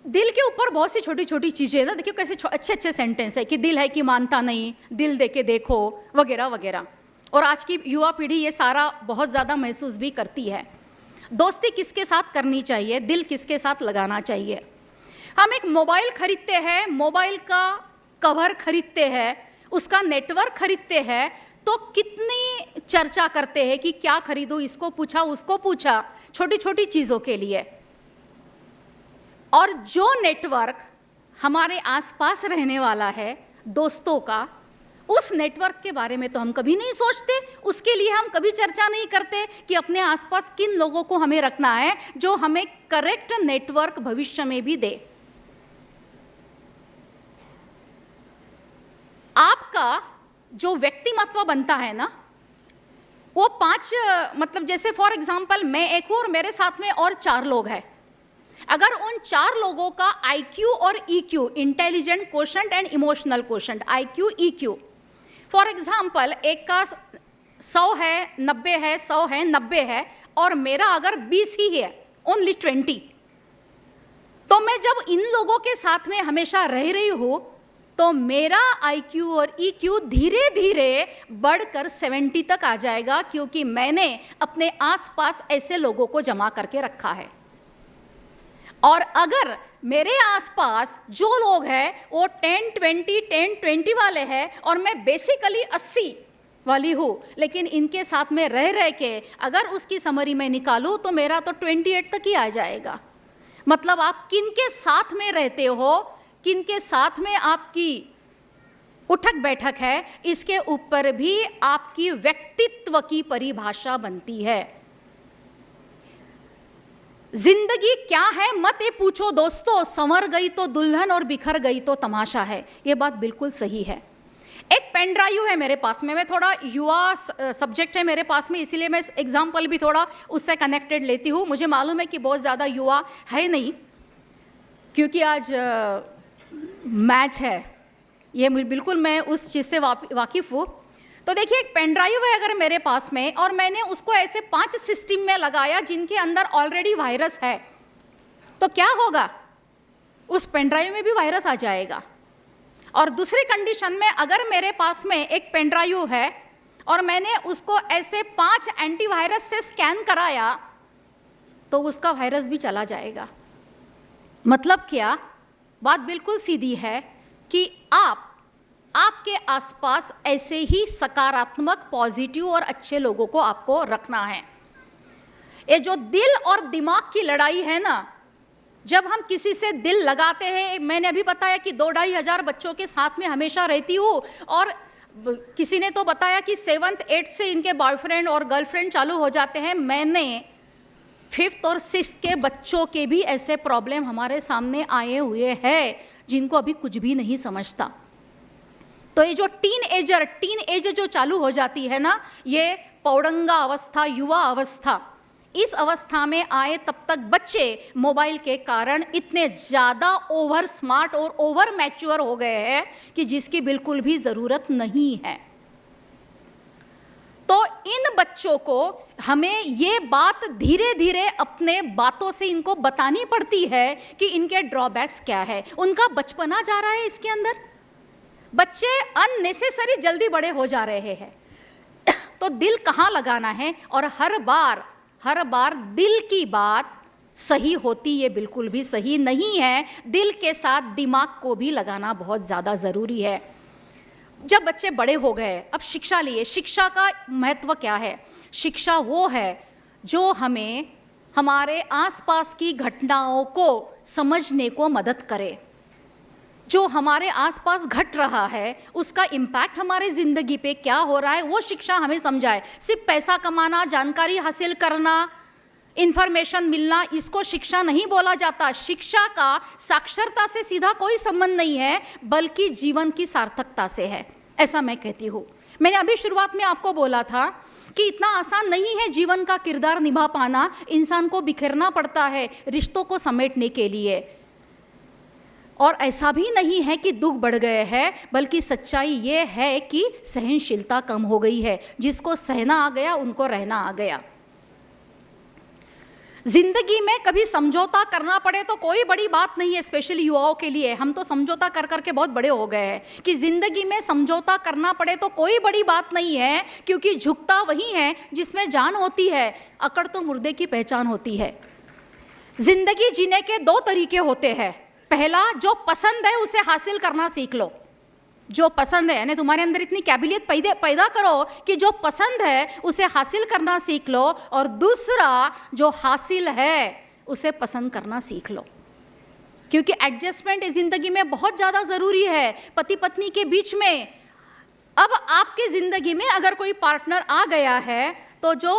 दिल के ऊपर बहुत सी छोटी छोटी चीज़ें हैं ना. देखिए कैसे अच्छे अच्छे सेंटेंस है कि दिल है कि मानता नहीं, दिल दे के देखो, वगैरह वगैरह. और आज की युवा पीढ़ी ये सारा बहुत ज़्यादा महसूस भी करती है. दोस्ती किसके साथ करनी चाहिए, दिल किसके साथ लगाना चाहिए. हम एक मोबाइल खरीदते हैं, मोबाइल का कवर खरीदते हैं, उसका नेटवर्क खरीदते हैं, तो कितनी चर्चा करते हैं कि क्या खरीदूं, इसको पूछा उसको पूछा, छोटी छोटी चीज़ों के लिए. और जो नेटवर्क हमारे आसपास रहने वाला है दोस्तों का, उस नेटवर्क के बारे में तो हम कभी नहीं सोचते, उसके लिए हम कभी चर्चा नहीं करते कि अपने आसपास किन लोगों को हमें रखना है जो हमें करेक्ट नेटवर्क भविष्य में भी दे. आपका जो व्यक्तिमत्व बनता है ना, वो 5 मतलब जैसे फॉर एग्जांपल मैं एक हूँ और मेरे साथ में और 4 लोग हैं. अगर उन 4 लोगों का IQ और EQ, intelligent quotient and emotional quotient, IQ EQ, for example एक का 100 है, 90 है, 100 है, 90 है, और मेरा अगर 20 ही है, ओनली 20, तो मैं जब इन लोगों के साथ में हमेशा रह रही हूँ तो मेरा IQ और EQ धीरे धीरे बढ़कर 70 तक आ जाएगा, क्योंकि मैंने अपने आसपास ऐसे लोगों को जमा करके रखा है. और अगर मेरे आसपास जो लोग हैं वो 10-20 वाले हैं और मैं बेसिकली 80 वाली हूँ, लेकिन इनके साथ में रह के अगर उसकी समरी में निकालूँ तो मेरा तो 28 तक ही आ जाएगा. मतलब आप किन के साथ में रहते हो, किन के साथ में आपकी उठक बैठक है, इसके ऊपर भी आपकी व्यक्तित्व की परिभाषा बनती है. जिंदगी क्या है मत ये पूछो दोस्तों, संवर गई तो दुल्हन और बिखर गई तो तमाशा है. ये बात बिल्कुल सही है. एक पेन ड्राइव है मेरे पास में, मैं थोड़ा युवा सब्जेक्ट है मेरे पास में, इसीलिए मैं एग्जाम्पल भी थोड़ा उससे कनेक्टेड लेती हूँ. मुझे मालूम है कि बहुत ज़्यादा युवा है नहीं, क्योंकि आज मैच है, ये बिल्कुल मैं उस चीज़ से वाकिफ़ हूँ. तो देखिए एक पेन ड्राइव है अगर मेरे पास में, और मैंने उसको ऐसे 5 सिस्टम में लगाया जिनके अंदर ऑलरेडी वायरस है, तो क्या होगा, उस पेन ड्राइव में भी वायरस आ जाएगा. और दूसरी कंडीशन में अगर मेरे पास में एक पेन ड्राइव है और मैंने उसको ऐसे 5 एंटीवायरस से स्कैन कराया तो उसका वायरस भी चला जाएगा. मतलब क्या, बात बिल्कुल सीधी है कि आपके आसपास ऐसे ही सकारात्मक, पॉजिटिव और अच्छे लोगों को आपको रखना है. ये जो दिल और दिमाग की लड़ाई है ना, जब हम किसी से दिल लगाते हैं, मैंने अभी बताया कि 2-2.5 हज़ार बच्चों के साथ में हमेशा रहती हूँ, और किसी ने तो बताया कि 7th 8th से इनके बॉयफ्रेंड और गर्लफ्रेंड चालू हो जाते हैं. मैंने 5th और 6th के बच्चों के भी ऐसे प्रॉब्लम हमारे सामने आए हुए हैं जिनको अभी कुछ भी नहीं समझता. तो ये जो टीन एज जो चालू हो जाती है ना, ये पौड़ंगा अवस्था, युवा अवस्था, इस अवस्था में आए तब तक बच्चे मोबाइल के कारण इतने ज़्यादा ओवर स्मार्ट और ओवर मैच्योर हो गए हैं कि जिसकी बिल्कुल भी ज़रूरत नहीं है. तो इन बच्चों को हमें ये बात धीरे धीरे अपने बातों से इनको बतानी पड़ती है कि इनके ड्रॉबैक्स क्या है. उनका बचपना जा रहा है इसके अंदर, बच्चे अननेसेसरी जल्दी बड़े हो जा रहे हैं। तो दिल कहाँ लगाना है, और हर बार दिल की बात सही होती ये बिल्कुल भी सही नहीं है। दिल के साथ दिमाग को भी लगाना बहुत ज़्यादा ज़रूरी है। जब बच्चे बड़े हो गए, अब शिक्षा लिए, शिक्षा का महत्व क्या है? शिक्षा वो है जो हमें हमारे आसपास की घटनाओं को समझने को मदद करे। जो हमारे आसपास घट रहा है उसका इम्पैक्ट हमारे ज़िंदगी पे क्या हो रहा है वो शिक्षा हमें समझाए। सिर्फ पैसा कमाना, जानकारी हासिल करना, इन्फॉर्मेशन मिलना, इसको शिक्षा नहीं बोला जाता। शिक्षा का साक्षरता से सीधा कोई संबंध नहीं है, बल्कि जीवन की सार्थकता से है, ऐसा मैं कहती हूँ। मैंने अभी शुरुआत में आपको बोला था कि इतना आसान नहीं है जीवन का किरदार निभा पाना। इंसान को बिखरना पड़ता है रिश्तों को समेटने के लिए। और ऐसा भी नहीं है कि दुख बढ़ गए हैं, बल्कि सच्चाई ये है कि सहनशीलता कम हो गई है। जिसको सहना आ गया उनको रहना आ गया। जिंदगी में कभी समझौता करना पड़े तो कोई बड़ी बात नहीं है, स्पेशली युवाओं के लिए। हम तो समझौता कर करके बहुत बड़े हो गए हैं कि जिंदगी में समझौता करना पड़े तो कोई बड़ी बात नहीं है, क्योंकि झुकता वही है जिसमें जान होती है, अकड़ तो मुर्दे की पहचान होती है। जिंदगी जीने के दो तरीके होते हैं। पहला, जो पसंद है उसे हासिल करना सीख लो। जो पसंद है, यानी तुम्हारे अंदर इतनी काबिलियत पैदा करो कि जो पसंद है उसे हासिल करना सीख लो। और दूसरा, जो हासिल है उसे पसंद करना सीख लो, क्योंकि एडजस्टमेंट ज़िंदगी में बहुत ज़्यादा ज़रूरी है। पति पत्नी के बीच में अब आपकी ज़िंदगी में अगर कोई पार्टनर आ गया है तो जो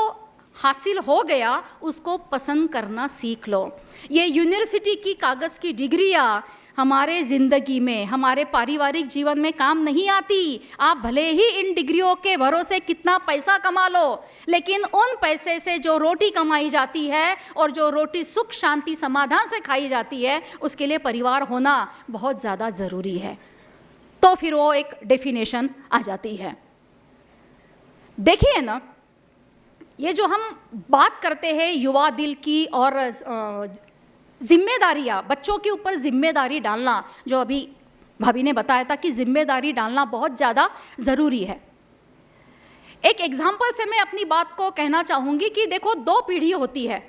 हासिल हो गया उसको पसंद करना सीख लो। ये यूनिवर्सिटी की कागज़ की डिग्रियाँ हमारे ज़िंदगी में, हमारे पारिवारिक जीवन में काम नहीं आती। आप भले ही इन डिग्रियों के भरोसे कितना पैसा कमा लो, लेकिन उन पैसे से जो रोटी कमाई जाती है और जो रोटी सुख शांति समाधान से खाई जाती है, उसके लिए परिवार होना बहुत ज़्यादा ज़रूरी है। तो फिर वो एक डेफिनेशन आ जाती है। देखिए ना, ये जो हम बात करते हैं युवा दिल की और जिम्मेदारियाँ, बच्चों के ऊपर जिम्मेदारी डालना, जो अभी भाभी ने बताया था कि जिम्मेदारी डालना बहुत ज़्यादा ज़रूरी है। एक एग्जाम्पल से मैं अपनी बात को कहना चाहूँगी कि देखो, दो पीढ़ी होती है।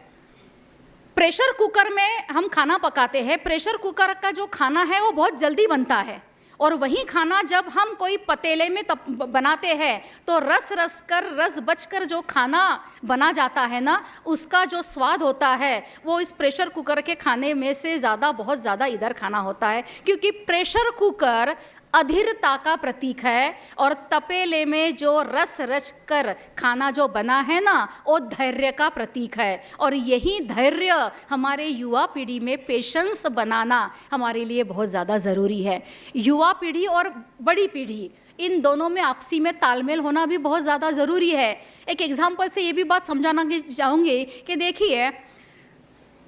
प्रेशर कुकर में हम खाना पकाते हैं। प्रेशर कुकर का जो खाना है वो बहुत जल्दी बनता है, और वही खाना जब हम कोई पतीले में बनाते हैं तो रस बचकर जो खाना बना जाता है ना, उसका जो स्वाद होता है वो इस प्रेशर कुकर के खाने में से बहुत ज़्यादा इधर खाना होता है, क्योंकि प्रेशर कुकर अधीरता का प्रतीक है, और तपेले में जो रच कर खाना जो बना है ना, वो धैर्य का प्रतीक है। और यही धैर्य हमारे युवा पीढ़ी में पेशेंस बनाना हमारे लिए बहुत ज़्यादा ज़रूरी है। युवा पीढ़ी और बड़ी पीढ़ी, इन दोनों में आपसी में तालमेल होना भी बहुत ज़्यादा ज़रूरी है। एक एग्जाम्पल से ये भी बात समझाना चाहूँगी कि देखिए,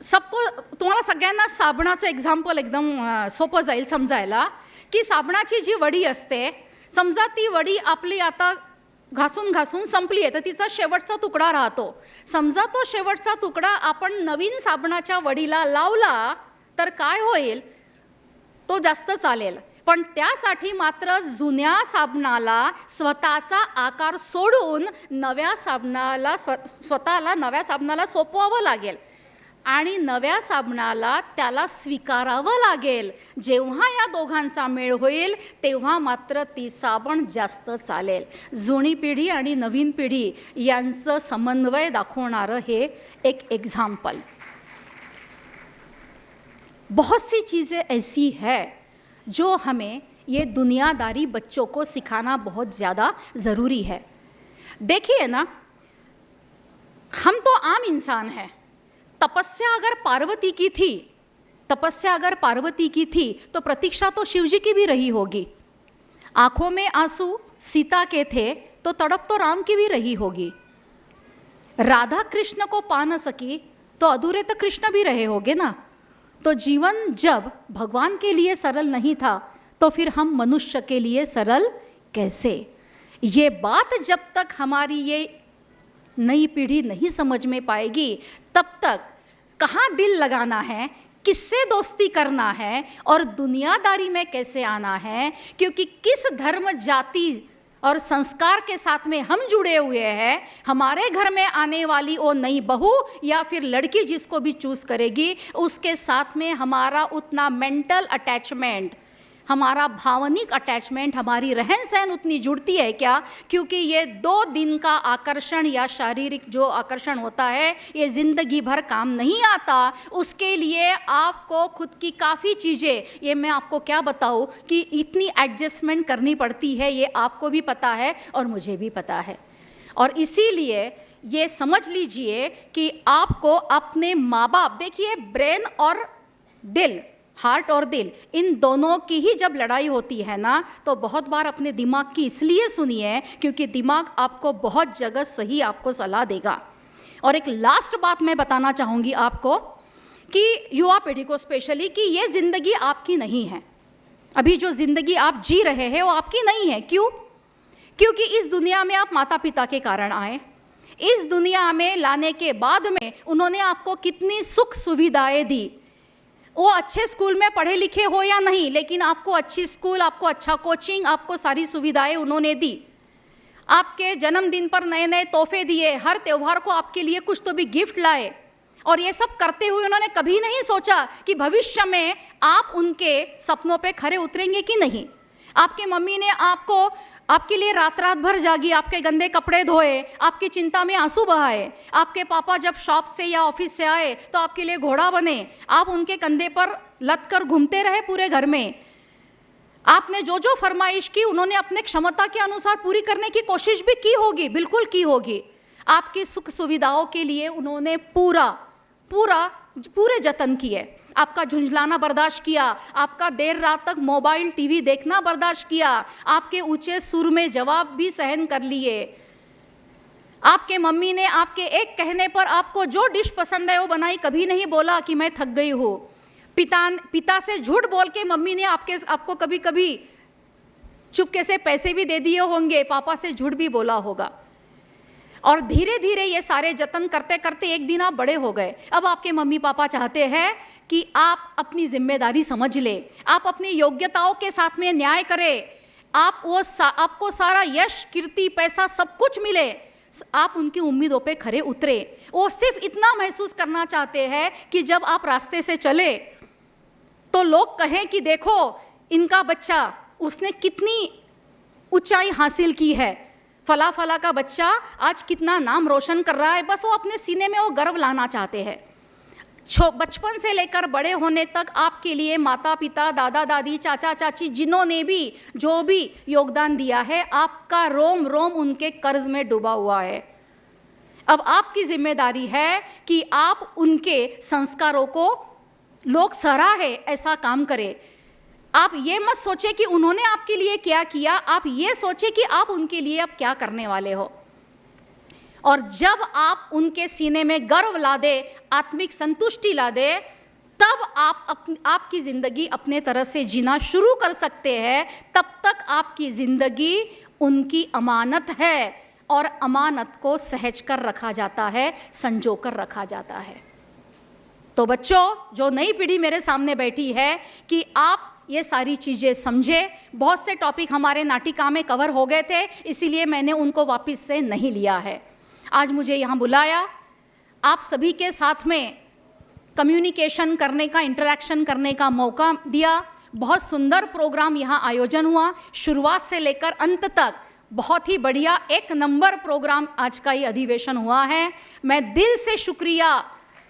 सबको तुम्हाला सगळ्यांना साबणाचं एक्झाम्पल एकदम सोपं जाईल समजायला, की साबणाची जी वडी असते, समजा ती वडी आपली आता घासून घासून संपली आहे, तर तिचा शेवटचा तुकडा राहतो। समजा तो शेवटचा तुकडा आपण नवीन साबणाच्या वडीला लावला तर काय होईल, तो जास्त चालेल। पण त्यासाठी मात्र जुन्या साबणाला स्वतःचा आकार सोडून नव्या साबणाला स्वतःला नव्या साबणाला सोपवावं लागेल, आणि नव्या साबणाला त्याला स्वीकारावं लागेल। जेव्हा या दोघांचा मेळ होईल तेव्हा मात्र ती साबण जास्त चालेल। जुनी पिढी आणि नवीन पिढी यांचं समन्वय दाखवणारं हे एक एग्जाम्पल। बहुत सी चीज़ें ऐसी है जो हमें ये दुनियादारी बच्चों को सिखाना बहुत ज़्यादा ज़रूरी है। देखिए ना, हम तो आम इंसान हैं। तपस्या अगर पार्वती की थी तो प्रतीक्षा तो शिवजी की भी रही होगी। आंखों में आंसू सीता के थे तो तड़प तो राम की भी रही होगी। राधा कृष्ण को पा न सकी तो अधूरे तो कृष्ण भी रहे होंगे ना। तो जीवन जब भगवान के लिए सरल नहीं था तो फिर हम मनुष्य के लिए सरल कैसे? ये बात जब तक हमारी ये नई पीढ़ी नहीं समझ में पाएगी, तब तक कहाँ दिल लगाना है, किससे दोस्ती करना है और दुनियादारी में कैसे आना है, क्योंकि किस धर्म, जाति और संस्कार के साथ में हम जुड़े हुए हैं, हमारे घर में आने वाली वो नई बहू या फिर लड़की जिसको भी चूज़ करेगी, उसके साथ में हमारा उतना मेंटल अटैचमेंट, हमारा भावनिक अटैचमेंट, हमारी रहन सहन उतनी जुड़ती है क्या? क्योंकि ये 2 दिन का आकर्षण या शारीरिक जो आकर्षण होता है ये ज़िंदगी भर काम नहीं आता। उसके लिए आपको खुद की काफ़ी चीज़ें, ये मैं आपको क्या बताऊँ कि इतनी एडजस्टमेंट करनी पड़ती है, ये आपको भी पता है और मुझे भी पता है। और इसीलिए ये समझ लीजिए कि आपको अपने माँ बाप, देखिए ब्रेन और दिल, हार्ट और दिल, इन दोनों की ही जब लड़ाई होती है ना, तो बहुत बार अपने दिमाग की इसलिए सुनिए क्योंकि दिमाग आपको बहुत जगह सही आपको सलाह देगा। और एक लास्ट बात मैं बताना चाहूँगी आपको कि युवा पीढ़ी को स्पेशली, कि ये ज़िंदगी आपकी नहीं है। अभी जो ज़िंदगी आप जी रहे हैं वो आपकी नहीं है। क्यों? क्योंकि इस दुनिया में आप माता पिता के कारण आए। इस दुनिया में लाने के बाद में उन्होंने आपको कितनी सुख सुविधाएं दी। वो अच्छे स्कूल में पढ़े लिखे हो या नहीं, लेकिन आपको अच्छी स्कूल, आपको अच्छा कोचिंग, आपको सारी सुविधाएं उन्होंने दी। आपके जन्मदिन पर नए नए तोहफे दिए, हर त्यौहार को आपके लिए कुछ तो भी गिफ्ट लाए। और ये सब करते हुए उन्होंने कभी नहीं सोचा कि भविष्य में आप उनके सपनों पे खरे उतरेंगे कि नहीं। आपके मम्मी ने आपके लिए रात रात भर जागी, आपके गंदे कपड़े धोए, आपकी चिंता में आंसू बहाए। आपके पापा जब शॉप से या ऑफिस से आए तो आपके लिए घोड़ा बने, आप उनके कंधे पर लद कर घूमते रहे पूरे घर में। आपने जो जो फरमाइश की उन्होंने अपने क्षमता के अनुसार पूरी करने की कोशिश भी की होगी, बिल्कुल की होगी। आपकी सुख सुविधाओं के लिए उन्होंने पूरे जतन किए। आपका झुंझलाना बर्दाश्त किया, आपका देर रात तक मोबाइल टीवी देखना बर्दाश्त किया, आपके ऊंचे सुर में जवाब भी सहन कर लिए। आपके मम्मी ने आपके एक कहने पर आपको जो डिश पसंद है वो बनाई, कभी नहीं बोला कि मैं थक गई हूँ। पिता से झूठ बोल के मम्मी ने आपको कभी कभी चुपके से पैसे भी दे दिए होंगे, पापा से झूठ भी बोला होगा। और धीरे धीरे ये सारे जतन करते करते एक दिन आप बड़े हो गए। अब आपके मम्मी पापा चाहते हैं कि आप अपनी जिम्मेदारी समझ ले, आप अपनी योग्यताओं के साथ में न्याय करें, आपको सारा यश, कीर्ति, पैसा सब कुछ मिले, आप उनकी उम्मीदों पे खरे उतरे। वो सिर्फ इतना महसूस करना चाहते हैं कि जब आप रास्ते से चले तो लोग कहें कि देखो इनका बच्चा, उसने कितनी ऊंचाई हासिल की है, फला फला का बच्चा आज कितना नाम रोशन कर रहा है। बस वो अपने सीने में वो गर्व लाना चाहते हैं। बचपन से लेकर बड़े होने तक आपके लिए माता पिता, दादा दादी, चाचा चाची, जिन्होंने भी जो भी योगदान दिया है, आपका रोम रोम उनके कर्ज में डूबा हुआ है। अब आपकी जिम्मेदारी है कि आप उनके संस्कारों को लोग सराहे, ऐसा काम करें। आप ये मत सोचे कि उन्होंने आपके लिए क्या किया, आप ये सोचे कि आप उनके लिए अब क्या करने वाले हो। और जब आप उनके सीने में गर्व ला दे, आत्मिक संतुष्टि ला दे, तब आप आपकी ज़िंदगी अपने तरह से जीना शुरू कर सकते हैं। तब तक आपकी ज़िंदगी उनकी अमानत है और अमानत को सहज कर रखा जाता है, संजो कर रखा जाता है। तो बच्चों, जो नई पीढ़ी मेरे सामने बैठी है, कि आप ये सारी चीज़ें समझे। बहुत से टॉपिक हमारे नाटिका में कवर हो गए थे, इसीलिए मैंने उनको वापस से नहीं लिया है। आज मुझे यहाँ बुलाया, आप सभी के साथ में कम्युनिकेशन करने का, इंटरेक्शन करने का मौका दिया। बहुत सुंदर प्रोग्राम यहाँ आयोजन हुआ, शुरुआत से लेकर अंत तक बहुत ही बढ़िया, 1 नंबर प्रोग्राम आज का ये अधिवेशन हुआ है। मैं दिल से शुक्रिया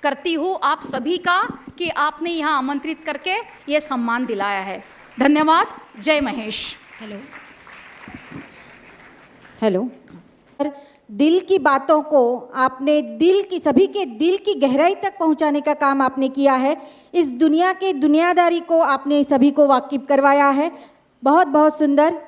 करती हूँ आप सभी का कि आपने यहाँ आमंत्रित करके ये सम्मान दिलाया है। धन्यवाद। जय महेश। हेलो। दिल की बातों को आपने सभी के दिल की गहराई तक पहुंचाने का काम आपने किया है। इस दुनिया के दुनियादारी को आपने सभी को वाकिफ करवाया है। बहुत बहुत सुंदर।